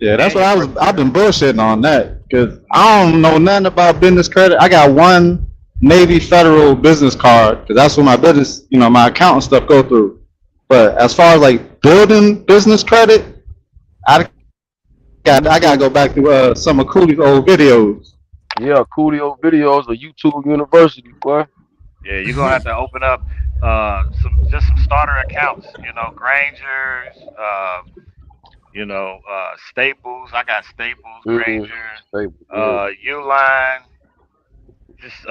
Yeah, that's what I've been bullshitting on that because I don't know nothing about business credit. I got one Navy Federal business card because that's what my business, you know, my account and stuff go through. But as far as like building business credit, I gotta go back to some of Cooley's old videos. Yeah, Cooley old videos or YouTube University, boy. Yeah, you're gonna have to open up some starter accounts. You know, Granger's, you know, Staples. I got Staples, Granger, Uline. Just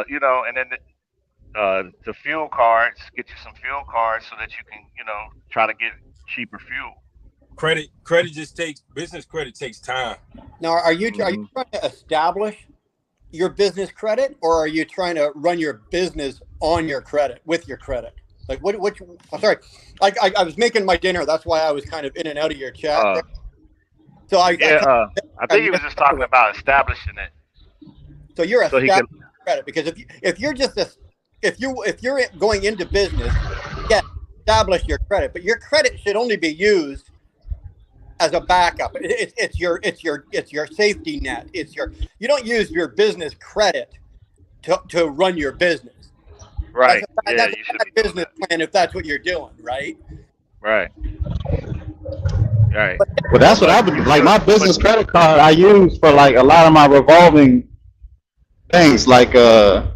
you know, and then the fuel cards. Get you some fuel cards so that you can, you know, try to get cheaper fuel. Credit business credit takes time. Now, are you trying to establish your business credit, or are you trying to run your business on your credit with your credit? Like I'm sorry, I was making my dinner. That's why I was kind of in and out of your chat. So I think he was just talking about establishing it. So you're establishing credit because if you're going into business, establish your credit, but your credit should only be used as a backup. It's your safety net. You don't use your business credit to run your business. Right. That's a bad business plan if that's what you're doing, right? Right. Right. Well, that's what I've been like. My business credit card I use for like a lot of my revolving things. Like I'll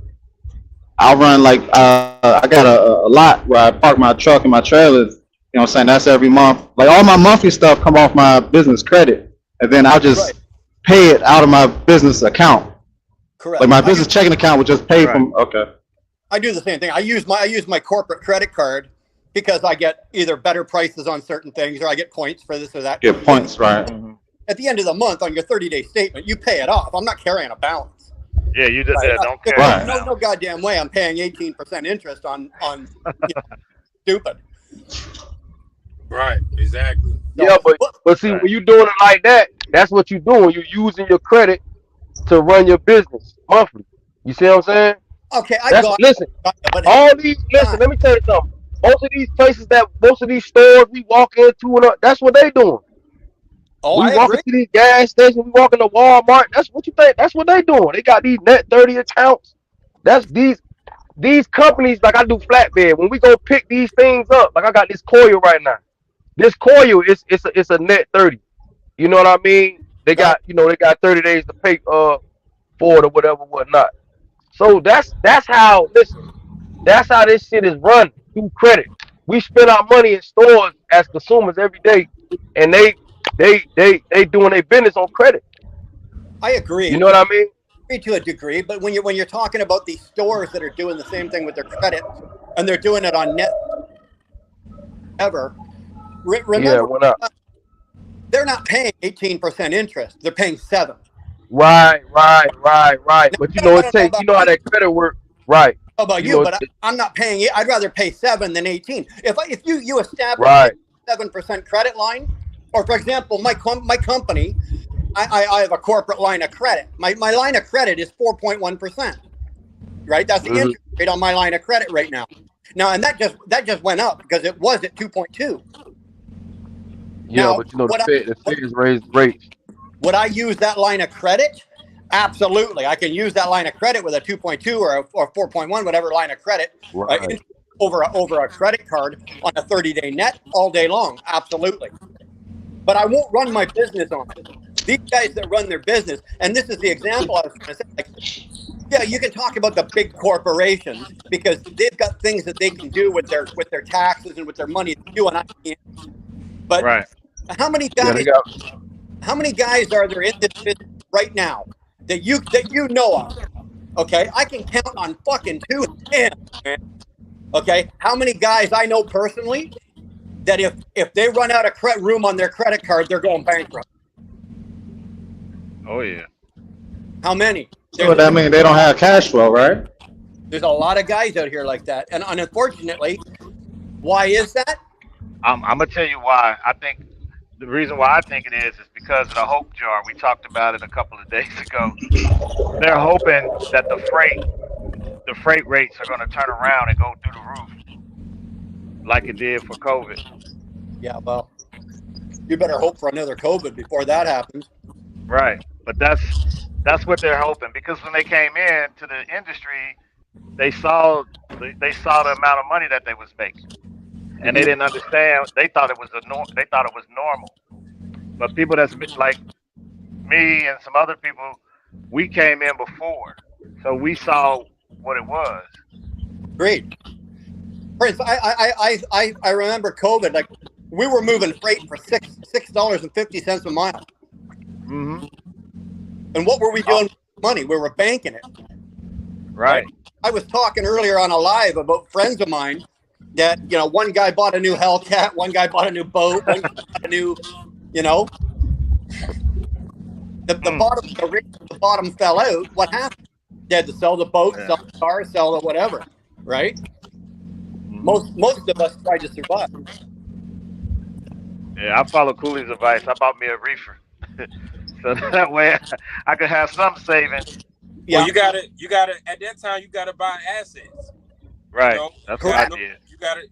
run like I got a lot where I park my truck and my trailers. You know what I'm saying? That's every month. Like all my monthly stuff come off my business credit, and then I'll just pay it out of my business account. Correct. Like my business checking account would just pay from. Okay. I do the same thing. I use my corporate credit card because I get either better prices on certain things, or I get points for this or that. Get points, right? At the end of the month, on your 30-day statement, you pay it off. I'm not carrying a balance. Yeah, you just don't care. Right. No goddamn way. I'm paying 18% interest on stupid. Right, exactly. Yeah, but see, when you're doing it like that, that's what you're doing. You're using your credit to run your business monthly. You see what I'm saying? Okay, listen. All these, listen. Let me tell you something. Most of these stores we walk into, that's what they doing. Oh, we walk into these gas stations, we walk into Walmart. That's what you think. That's what they doing. They got these net 30 accounts. That's these companies. Like I do flatbed. When we go pick these things up, like I got this coil right now. This coil it's a net 30. You know what I mean? They got 30 days to pay for it or whatnot. So that's how this shit is run through credit. We spend our money in stores as consumers every day, and they doing their business on credit. I agree. You know what I mean? I agree to a degree, but when you're talking about these stores that are doing the same thing with their credit, and they're doing it on net remember they're not paying 18% interest. They're paying 7%. Right. Now, But you I know, don't know about how that credit work. Right. about You you, know, but I'm not paying it. I'd rather pay 7 than 18. If you establish right. a 7% credit line, or for example, my company, I have a corporate line of credit. My line of credit is 4.1%. Right, that's the interest rate on my line of credit right now. And that just went up because it was at 2.2. Yeah, Now, but you know, the Fed's raised rates. would I use that line of credit? Absolutely, I can use that line of credit with a 2.2 or 4.1, whatever line of credit, Right. over a credit card on a 30-day net all day long. Absolutely, but I won't run my business on it. These guys that run their business, and this is the example I was going to say. Like, yeah, you can talk about the big corporations because they've got things that they can do with their taxes and with their money that you and I can't. But Right. how many guys? How many guys are there in this business right now that you know of? Okay, I can count on fucking 2 hands, man. Okay, how many guys I know personally that if they run out of room on their credit card, they're going bankrupt? Oh yeah. How many? So that means they don't have cash flow, right? There's a lot of guys out here like that, and unfortunately, why is that? I'm gonna tell you why. I think the reason why I think it is because of the hope jar. We talked about it a couple of days ago. They're hoping that the freight rates are gonna turn around and go through the roof, like it did for COVID. Yeah, well, you better hope for another COVID before that happens. Right. But that's what they're hoping, because when they came in to the industry, they saw the amount of money that they was making, and they didn't understand. They thought it was normal. But people that's like me and some other people, we came in before, so we saw what it was. Great, Prince. I remember COVID. Like, we were moving freight for $6.50 a mile. Mm-hmm. And what were we doing with money? We were banking it. Right. I was talking earlier on a live about friends of mine that, one guy bought a new Hellcat, one guy bought a new boat, one guy bought a new, the bottom fell out. What happened? They had to sell the boat, sell the car, sell the whatever, right? Most of us tried to survive. Yeah, I follow Cooley's advice. I bought me a reefer. So that way I could have some savings. Yeah. Well, you gotta at that time you gotta buy assets. Right. That's what I did.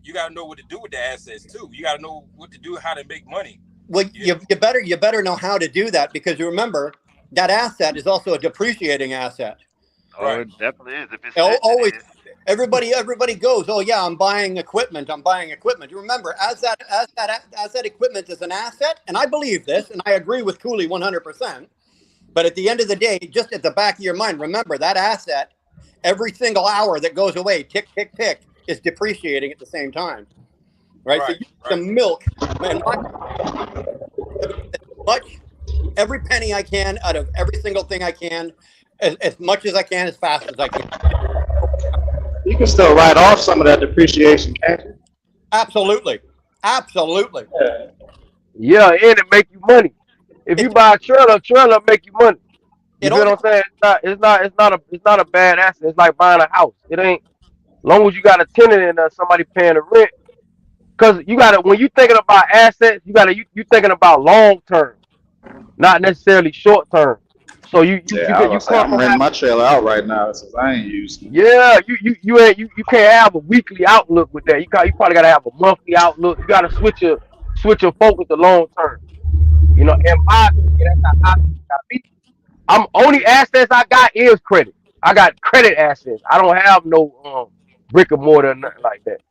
You gotta know what to do with the assets too. You gotta know what to do, how to make money. Well, you better know how to do that, because you remember that asset is also a depreciating asset. Oh, right. It definitely is. If it's always everybody goes, oh yeah, I'm buying equipment. You remember, as that equipment is an asset, and I believe this, and I agree with Cooley 100%. But at the end of the day, just at the back of your mind, remember that asset, every single hour that goes away, tick, tick, tick, is depreciating at the same time. Right? So you have to milk, man, every penny I can out of every single thing I can, as much as I can, as fast as I can. You can still write off some of that depreciation, can't you? Absolutely. Yeah, and it make you money. If you buy a trailer make you money. You know what I'm saying? It's not a bad asset. It's like buying a house. It ain't, long as you got a tenant in there, somebody paying the rent. Because when you thinking about assets, you thinking about long term, not necessarily short term. So I'm renting my trailer out right now since I ain't using it. Yeah, you can't have a weekly outlook with that. You probably gotta have a monthly outlook. You gotta switch your focus to long term. In my opinion, that's how it gotta be. Only assets I got is credit. I got credit assets. I don't have no brick and mortar or nothing like that.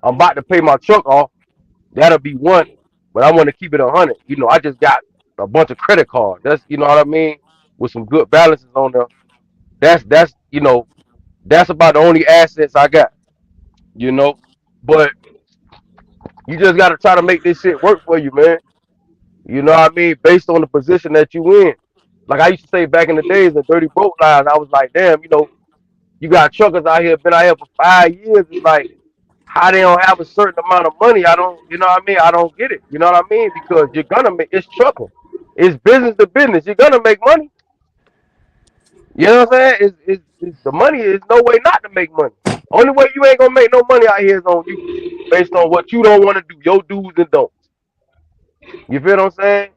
I'm about to pay my truck off. That'll be one, but I want to keep it 100. I just got a bunch of credit cards. That's what I mean, with some good balances on there. That's about the only assets I got. But you just got to try to make this shit work for you, man. You know what I mean? Based on the position that you in. Like I used to say back in the days in Dirty Broke Lines, I was like, damn, you got truckers out here, been out here for 5 years. It's like, how they don't have a certain amount of money. I don't, you know what I mean? I don't get it. You know what I mean? Because you're gonna make it's trucking. It's business to business. You're gonna make money. You know what I'm saying? It's the money is no way not to make money. Only way you ain't gonna make no money out here is on you, based on what you don't want to do, your do's and don'ts. You feel what I'm saying?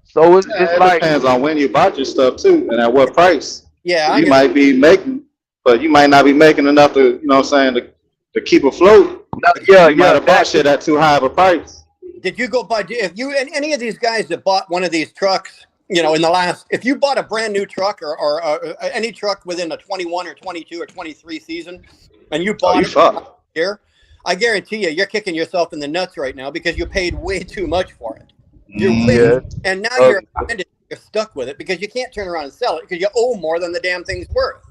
So it's It like, depends on when you bought your stuff too, and at what price. Yeah, You might be making, but you might not be making enough to, you know what I'm saying, to keep afloat. yeah, You might yeah, have bought shit at too high of a price. Did you go buy? If you and any of these guys that bought one of these trucks, you know, in the last, if you bought a brand new truck or any truck within a 21 or 22 or 23 season, and you bought it last year, I guarantee you're kicking yourself in the nuts right now because you paid way too much for it. And now you're stuck with it because you can't turn around and sell it because you owe more than the damn thing's worth.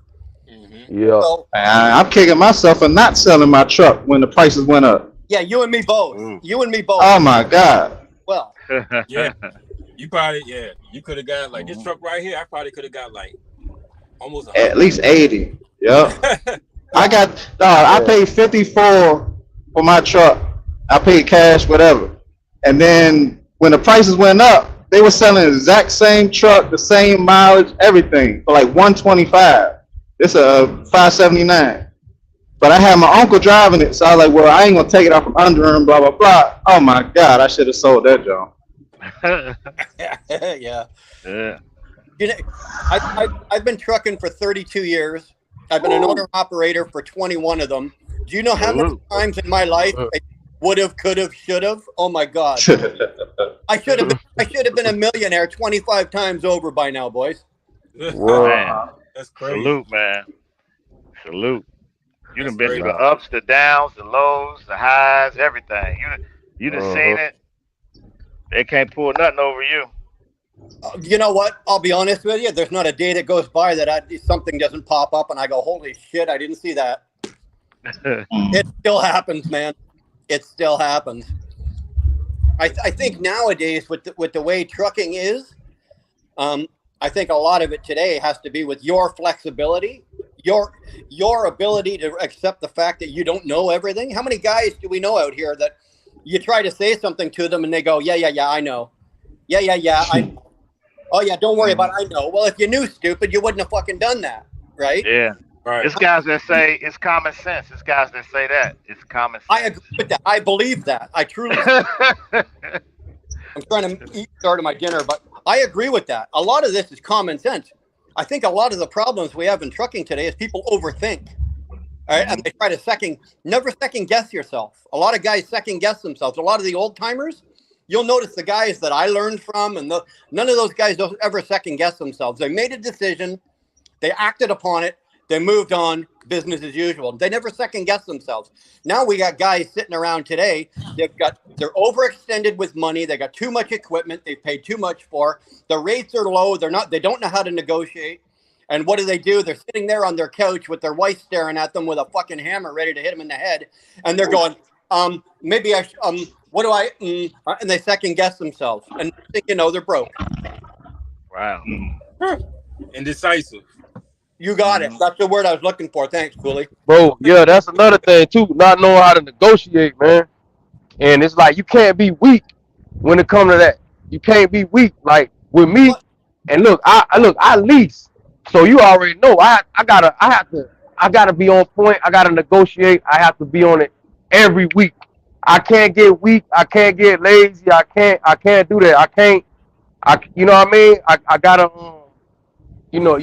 Yeah. So, I'm kicking myself for not selling my truck when the prices went up. yeah, you and me both. You and me both. Oh my God. Well, Yeah, you probably you could have got like this truck right here. I probably could have got like almost At least 80. Yep. I paid 54 for my truck. I paid cash, whatever. And then when the prices went up, they were selling the exact same truck, the same mileage, everything for like 125. It's a 579. But I had my uncle driving it, so I was like, well, I ain't gonna take it off from under him, blah blah blah. Oh my God, I should have sold that joint. yeah. Yeah. You know, I've been trucking for 32 years. I've been an owner operator for 21 of them. Do you know how many times in my life I would have, could have, should have? Oh my God! I should have been a millionaire 25 times over by now, boys. Man, That's crazy. salute, man. Salute. You done been through the ups, the downs, the lows, the highs, everything. You done seen it. They can't pull nothing over you. You know what? I'll be honest with you. There's not a day that goes by that something doesn't pop up and I go, holy shit, I didn't see that. It still happens, man. It still happens. I think nowadays with the way trucking is, I think a lot of it today has to be with your flexibility, your ability to accept the fact that you don't know everything. How many guys do we know out here that you try to say something to them and they go, yeah, I know. Yeah, oh yeah, don't worry about it, I know. Well, if you knew, stupid, you wouldn't have fucking done that, right? Yeah. Right. It's guys that say it's common sense. It's guys that say that it's common sense. I agree with that. I believe that. I truly. I'm trying to start my dinner, but I agree with that. A lot of this is common sense. I think a lot of the problems we have in trucking today is people overthink. All right, and they try to never second guess yourself. A lot of guys second guess themselves. A lot of the old timers, you'll notice the guys that I learned from, and none of those guys don't ever second guess themselves. They made a decision, they acted upon it, they moved on, business as usual. They never second guess themselves. Now we got guys sitting around today. They're overextended with money. They got too much equipment. They paid too much for. The rates are low. They don't know how to negotiate. And what do? They're sitting there on their couch with their wife staring at them with a fucking hammer ready to hit them in the head. And they're going, maybe I, what do I, and they second guess themselves. And you know, they're broke. Wow. Indecisive. You got it. That's the word I was looking for. Thanks, Cooley. bro, yeah, that's another thing too. Not knowing how to negotiate, man. And it's like you can't be weak when it comes to that. You can't be weak. Like with me, and look, I lease. So you already know I gotta be on point. I gotta negotiate. I have to be on it every week. I can't get weak. I can't get lazy. I can't do that. You know what I mean? I gotta, you know,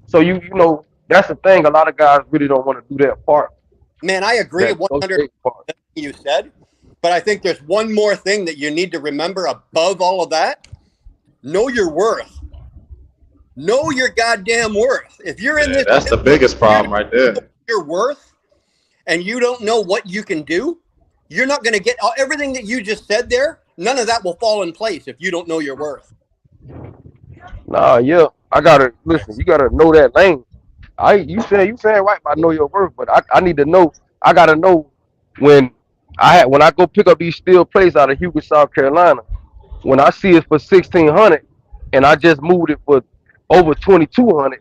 so you know, that's the thing. A lot of guys really don't want to do that part. Man, I agree 100% you said, but I think there's one more thing that you need to remember above all of that. Know your worth. Know your goddamn worth. If you're in this, that's the biggest problem right there. Your worth, and you don't know what you can do, you're not going to get everything that you just said there. None of that will fall in place if you don't know your worth. Nah, yeah, I gotta listen. You gotta know that lane. You saying right about know your worth, but I need to know. I gotta know when I go pick up these steel plates out of Hugo, South Carolina. When I see it for 1,600, and I just moved it for over 2,200,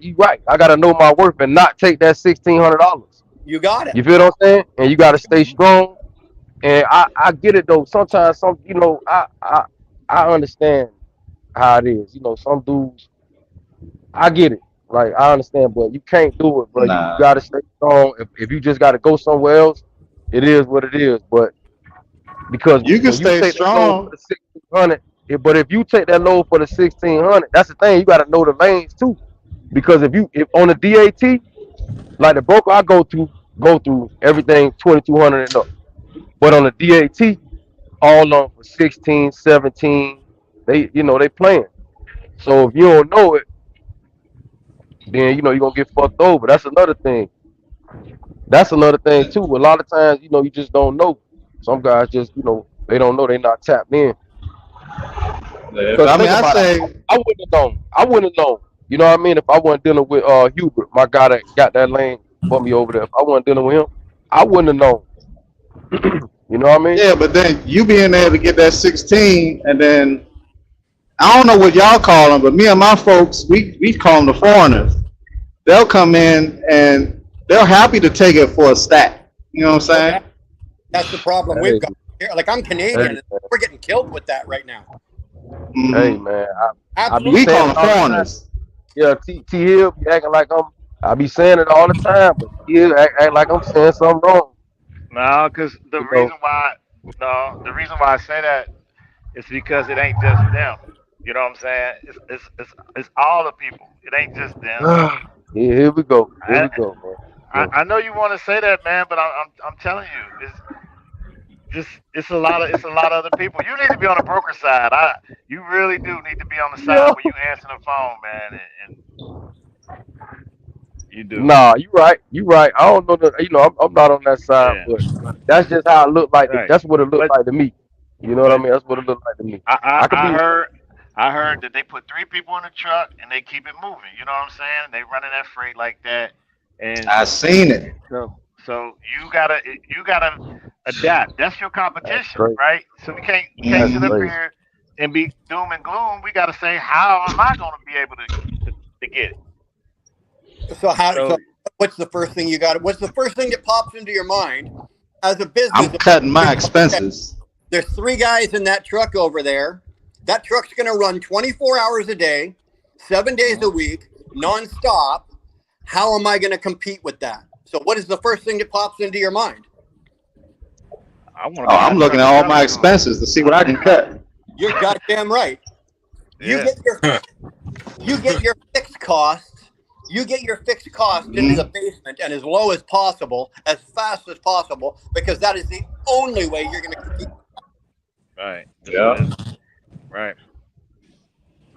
you right. I gotta know my worth and not take that $1,600. You got it. You feel what I'm saying? And you got to stay strong. And I get it though. Sometimes I understand how it is. Some dudes, I get it. Like I understand, but you can't do it, bro. You Nah. gotta stay strong. If you just gotta go somewhere else, it is what it is. But because You can when you stay take that load for strong. the 1600, but if you take that load for the 1600, that's the thing. You gotta know the lanes too. Because if on the DAT, like the broker I go through everything 2200 and up. But on the DAT, all on for 16, 17, they playing. So if you don't know it, then you're gonna get fucked over. That's another thing. That's another thing too. A lot of times, you just don't know. Some guys just, they don't know. They not tapped in. Cause I mean, think I about it. say, I wouldn't have known. I wouldn't have known. You know what I mean? If I wasn't dealing with Hubert, my guy that got that lane for me over there. If I wasn't dealing with him, I wouldn't have known. You know what I mean? yeah, but then you being able to get that 16, and then I don't know what y'all call them, but me and my folks, we call them the foreigners. They'll come in and they're happy to take it for a stack. You know what I'm saying? That's the problem we've Hey, got here. Like I'm hey, Canadian, and man. we're getting killed with that right now. Hey, Hmm. man. I be Absolutely. We saying call it them all the time. foreigners. Yeah, T Hill be acting like I be saying it all the time, but T Hill act like I'm saying something wrong. No, because You know? the reason why I say that is because it ain't just them. You know what I'm saying? It's all the people. It ain't just them. Here we go. Here I we go, man. I, Go. I know you want to say that, man, but I'm telling you, it's a lot of other people. You need to be on the broker side. You really do need to be on the side Yeah. where you answer the phone, man, and you do. Nah, you right. You right. I don't know that. I'm not on that side, Yeah, but that's just how it looked like. right. That's what it looked But like to me. You know what I but mean? That's what it looked like to me. I, I could I, I be. heard I heard that they put three people in the truck and they keep it moving. You know what I'm saying? They running that freight like that, and I seen it. so so you gotta adapt. That's your That's competition, crazy. right? So we can't That's sit up Hmm. crazy. here and be doom and gloom. We gotta say, how am I gonna be able to get it? So how? So So what's the first thing you got? What's the first thing that pops into your mind as a business? I'm cutting my expenses. There's three guys in that truck over there. That truck's going to run 24 hours a day, 7 days a week, nonstop. How am I going to compete with that? So, what is the first thing that pops into your mind? I want to Oh, be in I'm that looking truck at and all tell my it to them. expenses to see what I can cut. You're goddamn right. You Yeah. get your you get your fixed costs. You get your fixed costs into the Mhm. basement and as low as possible, as fast as possible, because that is the only way you're going to compete. Right. That's what Yeah. it. Right.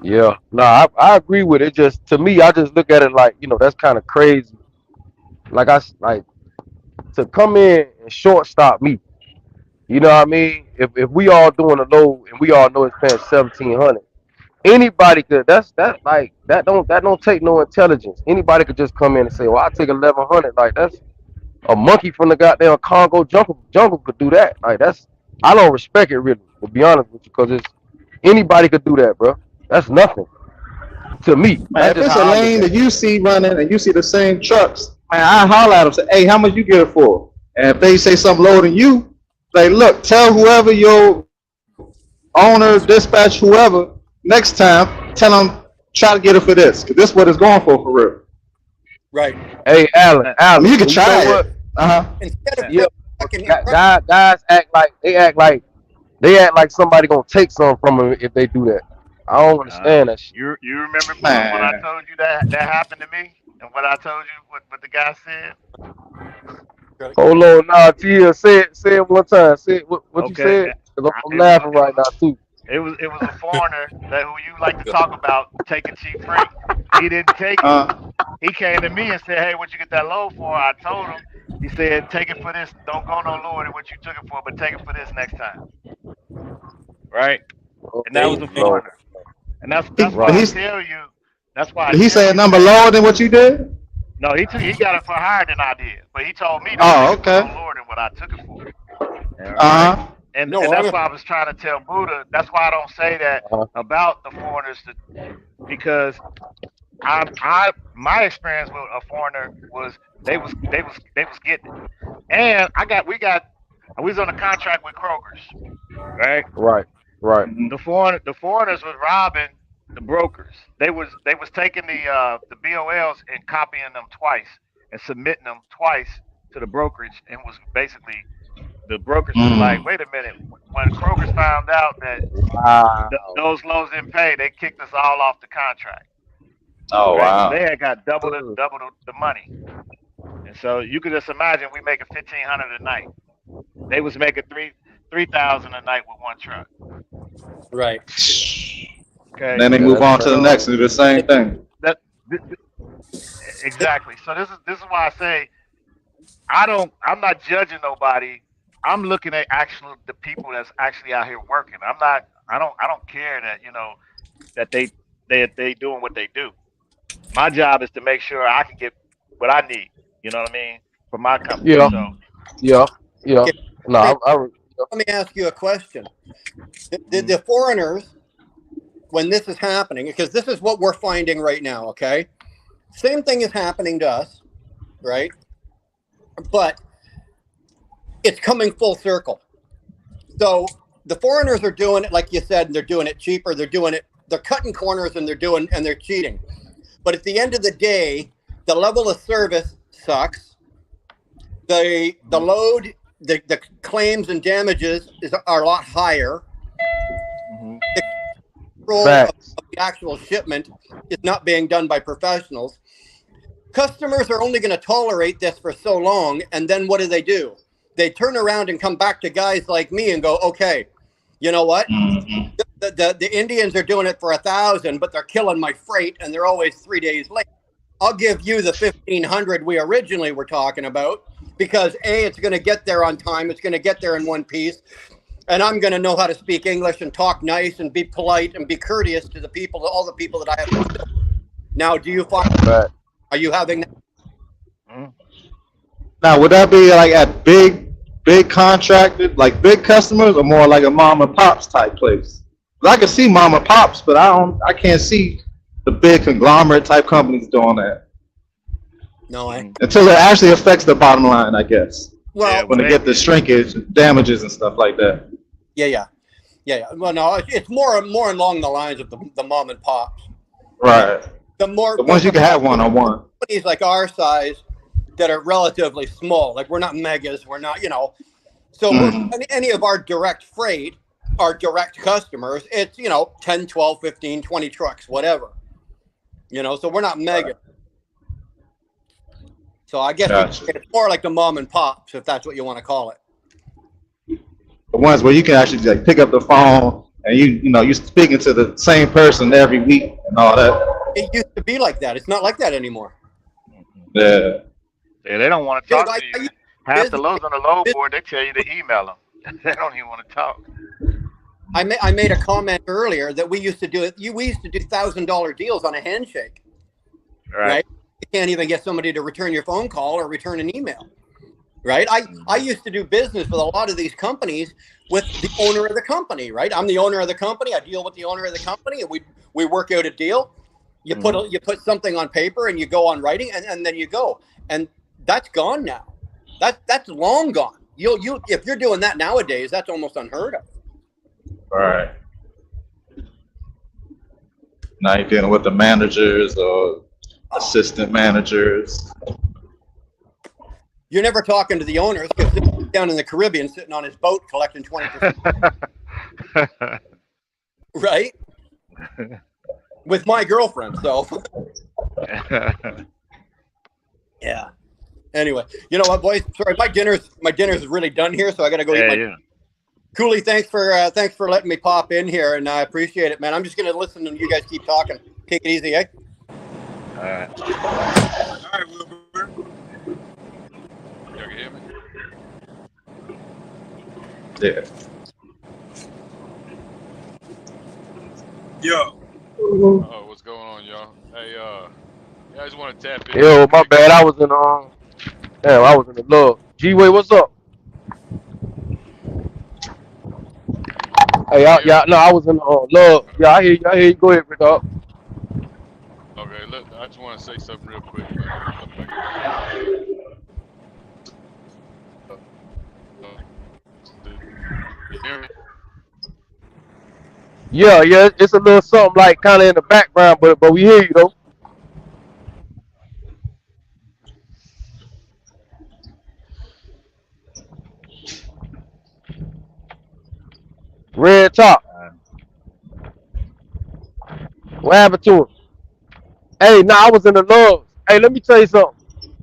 Yeah. No, I agree with it. Just to me, I just look at it like that's kind of crazy. Like to come in and shortstop me. You know what I mean? If we all doing a load and we all know it's paying 1700, anybody could. That don't take no intelligence. Anybody could just come in and say, "Well, I'll take 1100." Like that's a monkey from the goddamn Congo jungle could do that. Like I don't respect it really, to be honest with you, because it's anybody could do that, bro. That's nothing to me. Man, That's if just it's a how I look lane at that it. you see running and you see the same trucks, man, I holler at them, say, hey, how much you get it for? And if they say something lower than you, say, look, tell whoever your owner, dispatch, whoever, next time, tell them, try to get it for this, because this is what it's going for real. Right. Hey, Alan, Now, I mean, Alan, you can and you know try what? it. Uh-huh. Instead of now, Yeah, putting but fucking in front, guys act like somebody gonna take something from them if they do that. I don't understand that shit. you remember Buddha when I Man. told you that happened to me and what I told you what the guy said? Hold on, nah, Tia, say it one time. Say it, what you Okay, said? Cause I'm it was laughing right now too. a foreigner that who you like to talk about taking cheap freight. He didn't take it. Uh, He came to me and said, "Hey, what you get that load for?" I told him. He said, "Take it for this. Don't go no lower than what you took it for, but take it for this next time." Right? Oh, And that was a amen. Lord, foreigner. And that's why but I right. he's tell you. That's why I he tell say a you number that. lower than what you did? No, he got it for higher than I did, but he told me don't take Oh, it for no okay. lower than what I took it for. All right. Uh-huh. And No, that's I'm why I was trying to tell Buddha. That's why I don't say that Uh, about the foreigners because my experience with a foreigner was they was getting it. And we was on a contract with Kroger's, right? Right. Right. The foreigners was robbing the brokers. They was taking the BOLs and copying them twice and submitting them twice to the brokerage, and was basically the brokerage was like, wait a minute. When Kroger's found out that Wow. those lows didn't pay, they kicked us all off the contract. Oh Right, so wow. they had got double the money, and so you could just imagine we making 1,500 a night. They was making 3,000 a night with one truck. Right. Okay, Then they Yeah, move that's on to the crazy. next and do the same thing. that exactly. So this is why I say I'm not judging nobody. I'm looking at actual the people that's actually out here working. I don't care that that they doing what they do. My job is to make sure I can get what I need. You know what I mean, for my company. Yeah. So Yeah. Yeah. Okay. No, Let me, I let me ask you a question. The foreigners, when this is happening, because this is what we're finding right now, okay? Same thing is happening to us, right? But it's coming full circle. So the foreigners are doing it, like you said, they're doing it cheaper. They're cutting corners and they're cheating. But at the end of the day, the level of service sucks. The load, the claims and damages are a lot higher. mhm. The control of the actual shipment is not being done by professionals. Customers are only going to tolerate this for so long, and then what do? They turn around and come back to guys like me and go, okay, you know what? The Indians are doing it for 1,000, but they're killing my freight, and they're always 3 days late. I'll give you the 1,500 we originally were talking about, because A, it's going to get there on time, it's going to get there in one piece, and I'm going to know how to speak English and talk nice and be polite and be courteous to all the people that I have. Now, do you find? Are you having that? Mhm. Now, would that be like at big contracted, like big customers, or more like a mom and pops type place? 'Cause I can see mom and pops, but I can't see the big conglomerate type companies doing that No, until it actually affects the bottom line, I guess. well, When they get the shrinkage, damages, and stuff like that. yeah. Well, no, it's more along the lines of the mom and pops. Right. The ones you can have one-on-one. Companies like our size that are relatively small, like we're not megas, we're not, so any of our direct freight, our direct customers, it's 10, 12, 15, 20 trucks, whatever, so we're not mega. So I guess Gotcha. it's more like the mom and pops, if that's what you want to call it. The ones where you can actually like pick up the phone and you're speaking to the same person every week and all that. It used to be like that. It's not like that anymore. Yeah. Yeah, they don't want to Dude, talk to you. Half the loads on the load board, they tell you to email them. They don't even want to talk. I made a comment earlier that we used to do $1,000 deals on a handshake. Right? You can't even get somebody to return your phone call or return an email. Right? I used to do business with a lot of these companies with the owner of the company, right? I'm the owner of the company. I deal with the owner of the company, and we work out a deal. You put something on paper and you go on writing, and then you go. And that's gone now. That's long gone. You if you're doing that nowadays, that's almost unheard of. Right. Now you're dealing with the managers or assistant managers. You're never talking to the owners because they're down in the Caribbean sitting on his boat collecting 20%. Right? With my girlfriend, so. Yeah. Anyway, you know what, boys? Sorry, my dinner's really done here, so I gotta go eat my. Yeah. Cooley, thanks for letting me pop in here, and I appreciate it, man. I'm just gonna listen and you guys keep talking. Take it easy, eh? All right. All right, Wilbur. Y'all can hear me? Yeah. Yo. Oh, what's going on, y'all? Hey, yeah, I just want to tap in. Yo, my bad. I was in the love. G-Way, what's up? Hey, I was in the love. Yeah, I hear you. Go ahead, Rick. Okay. Okay, look, I just want to say something real quick, man. Let me come back off mute. Yeah, it's a little something like kind of in the background, but we hear you though. Red top. What happened to him? Hey, I was in the loves. Hey, let me tell you something.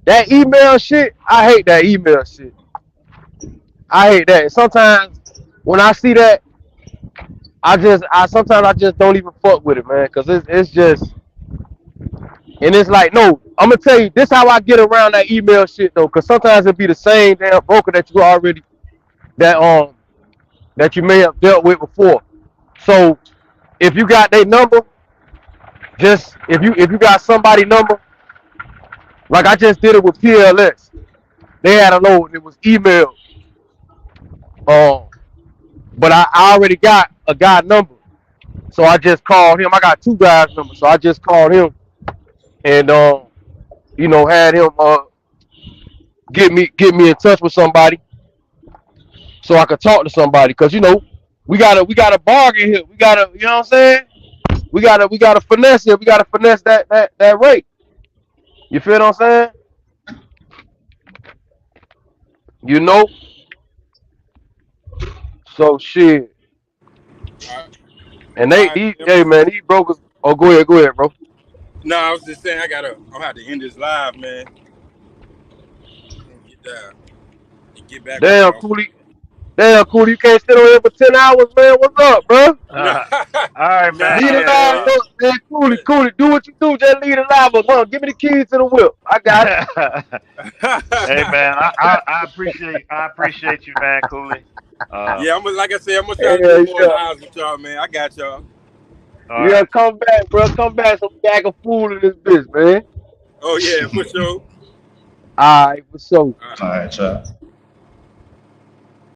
That email shit, I hate that email shit. I hate that. Sometimes when I see that, sometimes I just don't even fuck with it, man, because it's just, and it's like, no, I'm gonna tell you, this how I get around that email shit though, because sometimes it be the same damn broker that you already that you may have dealt with before. So if you got their number, just if you got somebody number, like I just did it with PLS. They had a load and it was emailed. But I already got a guy number. So I just called him. I got two guys' numbers. So I just called him and had him get me in touch with somebody so I could talk to somebody. Cause we gotta bargain here. We gotta, you know what I'm saying? We gotta finesse it. We gotta finesse that rate. You feel what I'm saying? You know? So shit. And hey man, these brokers. Oh, go ahead, bro. No, I was just saying I'll have to end this live, man. And get back on Damn, y'all. Cooley, you can't sit on here for 10 hours, man. What's up, bro? Nah, All right, man. Lead it Yeah. live, man. Cooley, do what you do. Just lead it live. Come on, give me the keys to the whip. I got it. Hey, man, I appreciate you, man, Cooley. yeah, like I said, I'm gonna try to do more lives with y'all, man. I got y'all. Yeah, come back, bro. Come back so we act a fool in this bitch, man. Oh yeah, for sure. All right, for sure. All right, y'all.